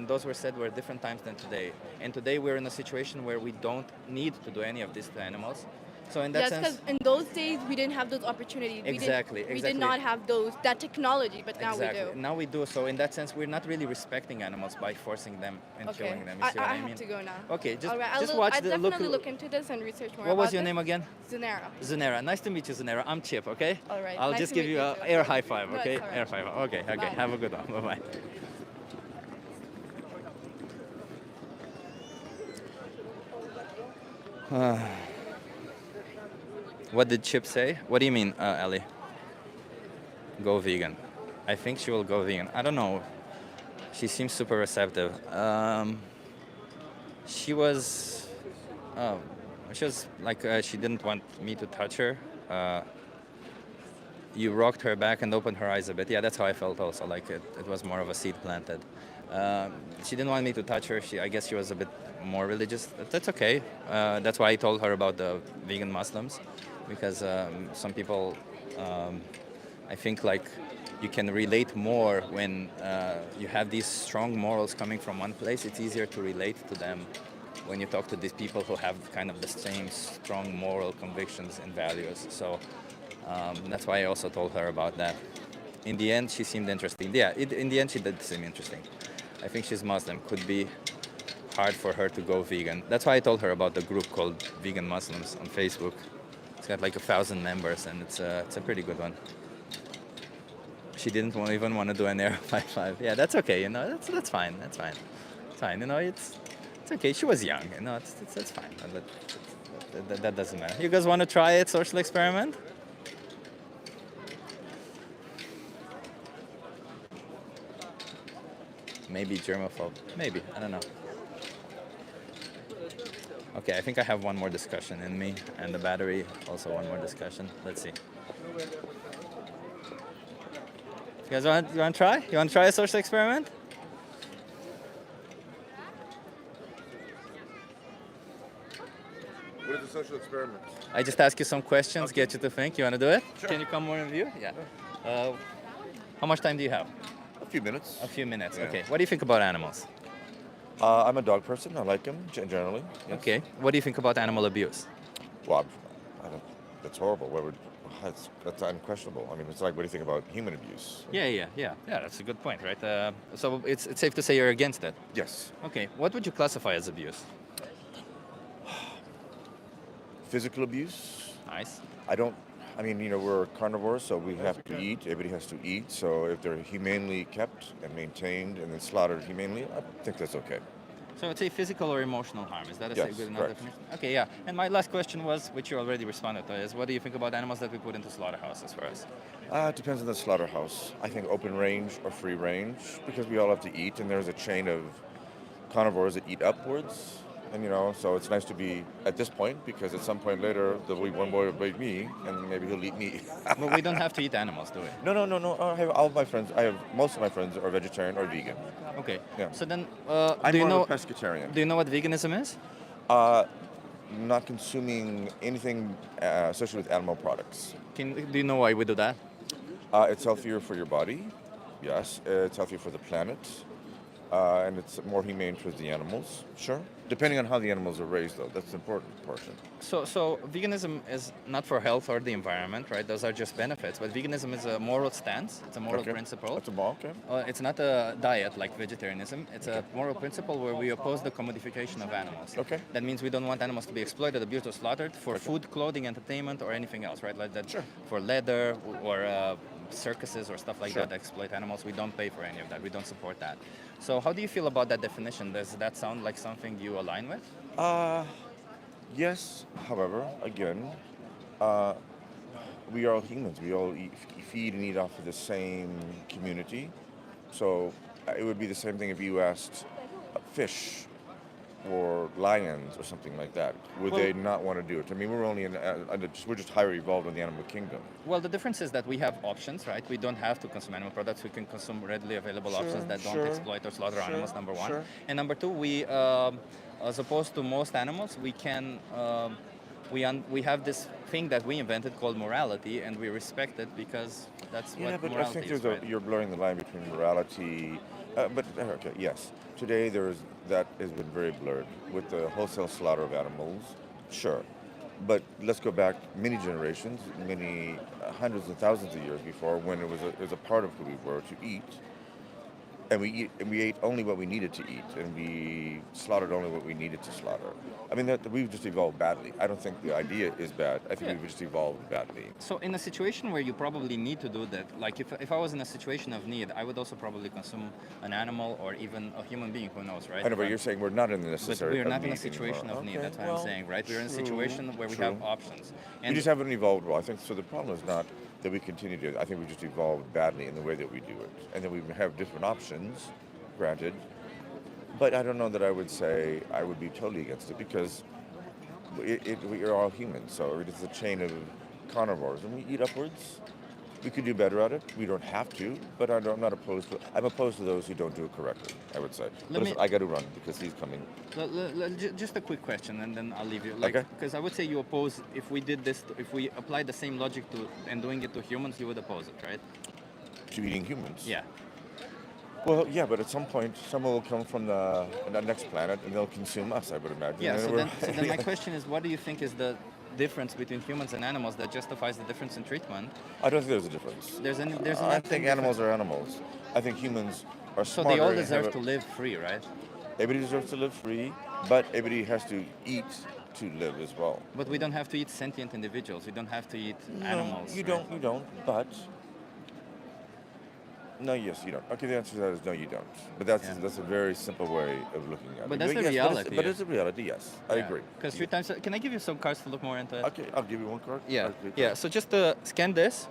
those were said were different times than today. And today we're in a situation where we don't need to do any of this to animals, So in that Yes, sense, because in those days we didn't have those opportunities. Exactly, We did exactly. not have that technology, but now exactly. we do. Now we do. So in that sense, we're not really respecting animals by forcing them and Okay. killing them. You see what I have mean? to go now. Okay, just All right, just I'll watch I the definitely look into this and research more. What was about your this. name again? Zanera. Zanera. Nice to meet you, Zanera. I'm Chip. Okay. All right, I'll nice just to give meet you you a too. air high five. No, Okay. it's all right. Air five. Okay. Okay. Bye. Have a good one. Bye bye. What did Chip say? What do you mean, Ellie? Go vegan. I think she will go vegan. I don't know. She seems super receptive. She was, oh, she was like she didn't want me to touch her. You rocked her back and opened her eyes a bit. Yeah, that's how I felt also. Like it was more of a seed planted. She didn't want me to touch her. I guess she was a bit more religious. That's okay. That's why I told her about the vegan Muslims, because some people, I think like you can relate more when you have these strong morals coming from one place. It's easier to relate to them when you talk to these people who have kind of the same strong moral convictions and values. So that's why I also told her about that. In the end, she seemed interesting. Yeah, in the end, she did seem interesting. I think she's Muslim. Could be hard for her to go vegan. That's why I told her about the group called Vegan Muslims on Facebook. It's got like 1,000 members, and it's a pretty good one. She didn't even want to do an air high five. Yeah, that's okay. You know, that's fine. That's fine. It's fine. You know, it's okay. She was young. You know, that's fine. That doesn't matter. You guys want to try it? Social experiment? Maybe germaphobe. Maybe. I don't know. Okay, I think I have one more discussion in me, and the battery also one more discussion. Let's see. You guys want to try? You want to try a social experiment? What is a social experiment? I just ask you some questions, Okay. get you to think. You want to do it? Sure. Can you come more in view? Yeah. How much time do you have? A few minutes. A few minutes. Yeah. Okay. What do you think about animals? I'm a dog person. I like them generally. Yes. Okay. What do you think about animal abuse? Well, I don't, that's horrible. That's unquestionable. I mean, it's like, what do you think about human abuse? Yeah. That's a good point, right? So it's safe to say you're against it. Yes. Okay. What would you classify as abuse? Physical abuse. Nice. I mean, we're carnivores, so we have to eat. Everybody has to eat. So if they're humanely kept and maintained and then slaughtered humanely, I think that's okay. So it's a physical or emotional harm. Is that a Yes, good enough correct. definition? Okay, yeah. And my last question was, which you already responded to, is what do you think about animals that we put into slaughterhouses for us? It depends on the slaughterhouse. I think open range or free range, because we all have to eat, and there's a chain of carnivores that eat upwards. And so it's nice to be at this point, because at some point later, one boy will bite me, and maybe he'll eat me. But we don't have to eat animals, do we? No. I have all of my friends. Most of my friends are vegetarian or vegan. Okay. Yeah. So then, I'm do you more know? of a pescatarian. Do you know what veganism is? Not consuming anything associated with animal products. Do you know why we do that? It's healthier for your body. Yes, it's healthier for the planet. And it's more humane towards the animals. Sure. Depending on how the animals are raised, though. That's the important portion. So veganism is not for health or the environment, right? Those are just benefits. But veganism is a moral stance. It's a moral Okay. principle. That's a ball, okay. It's not a diet like vegetarianism. It's a moral principle where we oppose the commodification of animals. Okay. That means we don't want animals to be exploited, abused, or slaughtered for food, clothing, entertainment, or anything else, right? Like that. Sure. For leather or circuses or stuff like Sure. that exploit animals. We don't pay for any of that. We don't support that. So how do you feel about that definition? Does that sound like something you align with? Yes. However, again, we are all humans. We all feed and eat off of the same community. So it would be the same thing if you asked fish or lions or something like that. Would they not want to do it? I mean, we're just higher evolved in the animal kingdom. Well, the difference is that we have options, right? We don't have to consume animal products. We can consume readily available Sure, options that don't sure, exploit or slaughter sure, animals, number one. sure. And number two, we, as opposed to most animals, we can, we have this thing that we invented called morality, and we respect it because that's Yeah, what but I morality think is, right? you're blurring the line between morality. Okay, yes. Today that has been very blurred with the wholesale slaughter of animals. Sure. But let's go back many generations, many hundreds of thousands of years before, when it was a part of who we were to eat, and we ate only what we needed to eat, and we slaughtered only what we needed to slaughter. I mean, we've just evolved badly. I don't think the idea is bad. I think we've just evolved badly. So in a situation where you probably need to do that, like if I was in a situation of need, I would also probably consume an animal or even a human being, who knows, right? I know, but you're saying we're not in the necessary. But we're not in a need situation anymore. of need. Okay, That's what well, I'm saying, right? We're in a true, situation where we true. have options. We just haven't evolved well. I think so. The problem is not that we continue to. I think we just evolved badly in the way that we do it, and then we have different options. Granted, but I don't know that I would say I would be totally against it, because we are all humans, so it's a chain of carnivores, and we eat upwards. We could do better at it. We don't have to, but I'm not opposed to. I'm opposed to those who don't do it correctly, I would say. I got to run because he's coming. Just a quick question, and then I'll leave you. Like, because I would say you oppose if we did this, if we applied the same logic to and doing it to humans, you would oppose it, right? To eating humans. Yeah. Well, yeah, but at some point, someone will come from the next planet and they'll consume us, I would imagine. Yeah, so then my question is, what do you think is the difference between humans and animals that justifies the difference in treatment? I don't think there's a difference. I think animals are animals. I think humans are smarter. So they all deserve to live free, right? Everybody deserves to live free, but everybody has to eat to live as well. But we don't have to eat sentient individuals. We don't have to eat animals. You don't, but... No, yes, you don't. Okay, the answer to that is no, you don't. But that's a very simple way of looking at it. But that's the reality. But it's a reality, yes. I agree. Because 3 times... Can I give you some cards to look more into it? Okay, I'll give you one card. Yeah, so just scan this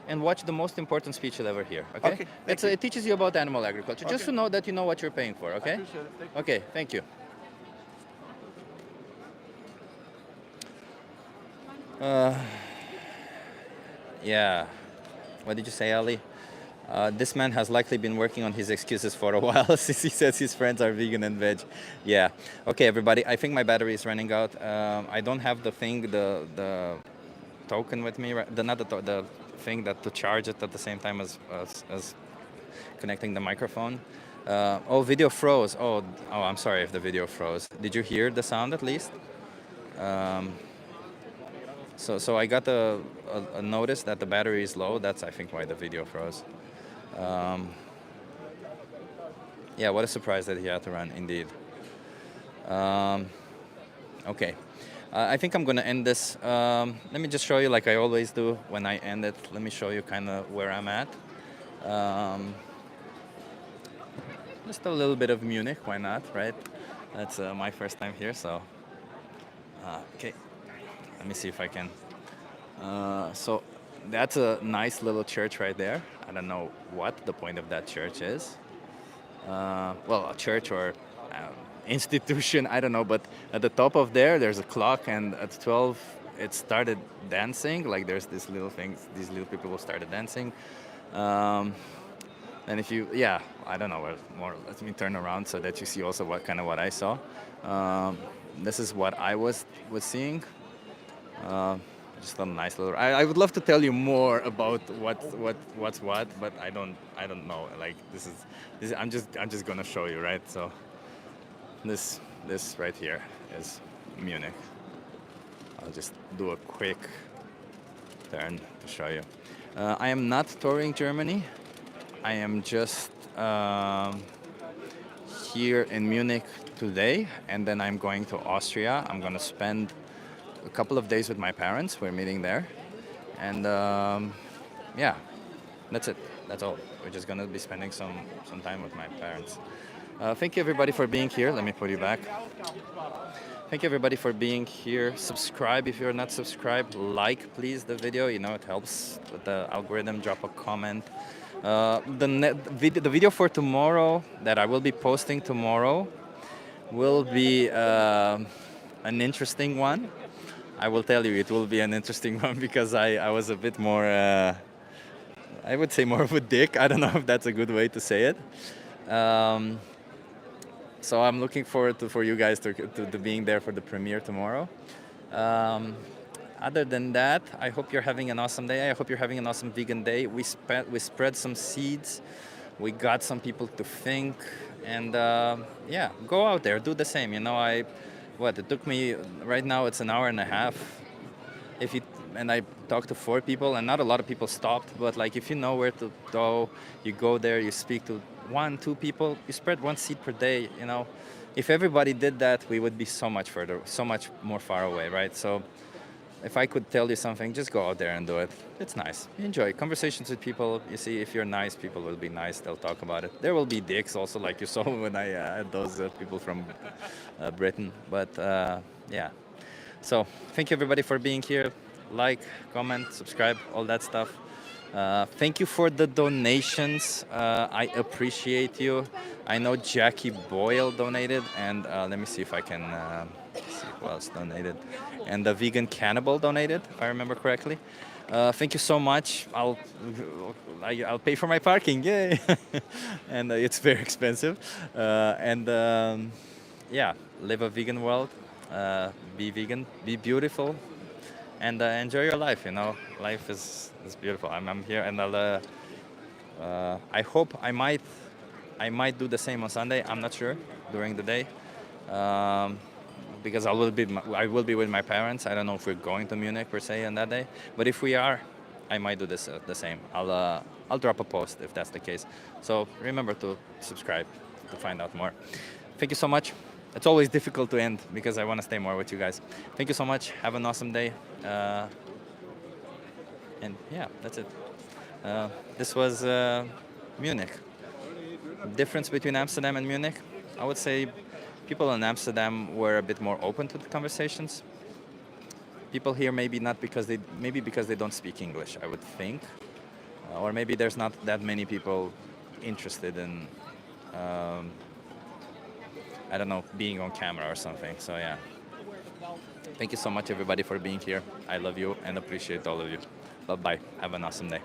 and watch the most important speech you'll ever hear, okay? It teaches you about animal agriculture, just to know that you know what you're paying for, okay? I appreciate it. Thank you. Okay, thank you. Yeah. What did you say, Ali? This man has likely been working on his excuses for a while since he says his friends are vegan and veg. Yeah. Okay, everybody. I think my battery is running out. I don't have the thing, the token with me. The thing that to charge it at the same time as connecting the microphone. Video froze. Oh, I'm sorry if the video froze. Did you hear the sound at least? So I got a notice that the battery is low. That's, I think, why the video froze. Yeah, what a surprise that he had to run, indeed. Okay. I think I'm going to end this. Let me just show you, like I always do when I end it. Let me show you kind of where I'm at. Just a little bit of Munich, why not, right? That's my first time here, so... okay. Let me see if I can. So that's a nice little church right there. I don't know what the point of that church is. Well, a church or institution, I don't know. But at the top of there's a clock, and at 12 it started dancing. Like there's this little thing, these little people who started dancing. And if you, I don't know, more. Let me turn around so that you see also what I saw. This is what I was seeing. Just a nice little. I would love to tell you more about what's what, but I don't know. Like this is. I'm just gonna show you, right? So this right here is Munich. I'll just do a quick turn to show you. I am not touring Germany. I am just here in Munich today, and then I'm going to Austria. I'm gonna spend a couple of days with my parents. We're meeting there, and that's it. That's all. We're just gonna be spending some time with my parents. Thank you everybody for being here. Let me put you back. Thank you everybody for being here. Subscribe if you're not subscribed. Like please the video. You know it helps with the algorithm. Drop a comment. The video for tomorrow that I will be posting tomorrow will be an interesting one. I will tell you it will be an interesting one because I was a bit more, I would say more of a dick. I don't know if that's a good way to say it. So I'm looking forward for you guys to being there for the premiere tomorrow. Other than that, I hope you're having an awesome day. I hope you're having an awesome vegan day. We spread some seeds. We got some people to think. And go out there, do the same. You know, it took me, right now it's an hour and a half if you and I talked to 4 people, and not a lot of people stopped, but like if you know where to go, you go there, you speak to 1, 2 people, you spread 1 seed per day. You know, if everybody did that, we would be so much further, so much more far away, right? So if I could tell you something, just go out there and do it. It's nice. You enjoy conversations with people. You see, if you're nice, people will be nice. They'll talk about it. There will be dicks also, like you saw when I had those people from Britain. But yeah. So thank you everybody for being here. Like, comment, subscribe, all that stuff. Thank you for the donations. I appreciate you. I know Jackie Boyle donated, and let me see if I can see who else donated. And the Vegan Cannibal donated, if I remember correctly. Thank you so much. I'll pay for my parking, yay! And it's very expensive. Yeah, live a vegan world. Be vegan. Be beautiful. And enjoy your life. You know, life is beautiful. I'm here, and I hope I might do the same on Sunday. I'm not sure during the day, because I will be with my parents. I don't know if we're going to Munich per se on that day, but if we are, I might do this the same. I'll drop a post if that's the case. So remember to subscribe to find out more. Thank you so much. It's always difficult to end because I want to stay more with you guys. Thank you so much. Have an awesome day. And yeah, that's it. This was Munich. Difference between Amsterdam and Munich? I would say people in Amsterdam were a bit more open to the conversations. People here maybe because they don't speak English, I would think. Or maybe there's not that many people interested in I don't know, being on camera or something. So yeah. Thank you so much everybody for being here. I love you and appreciate all of you. Bye-bye. Have an awesome day.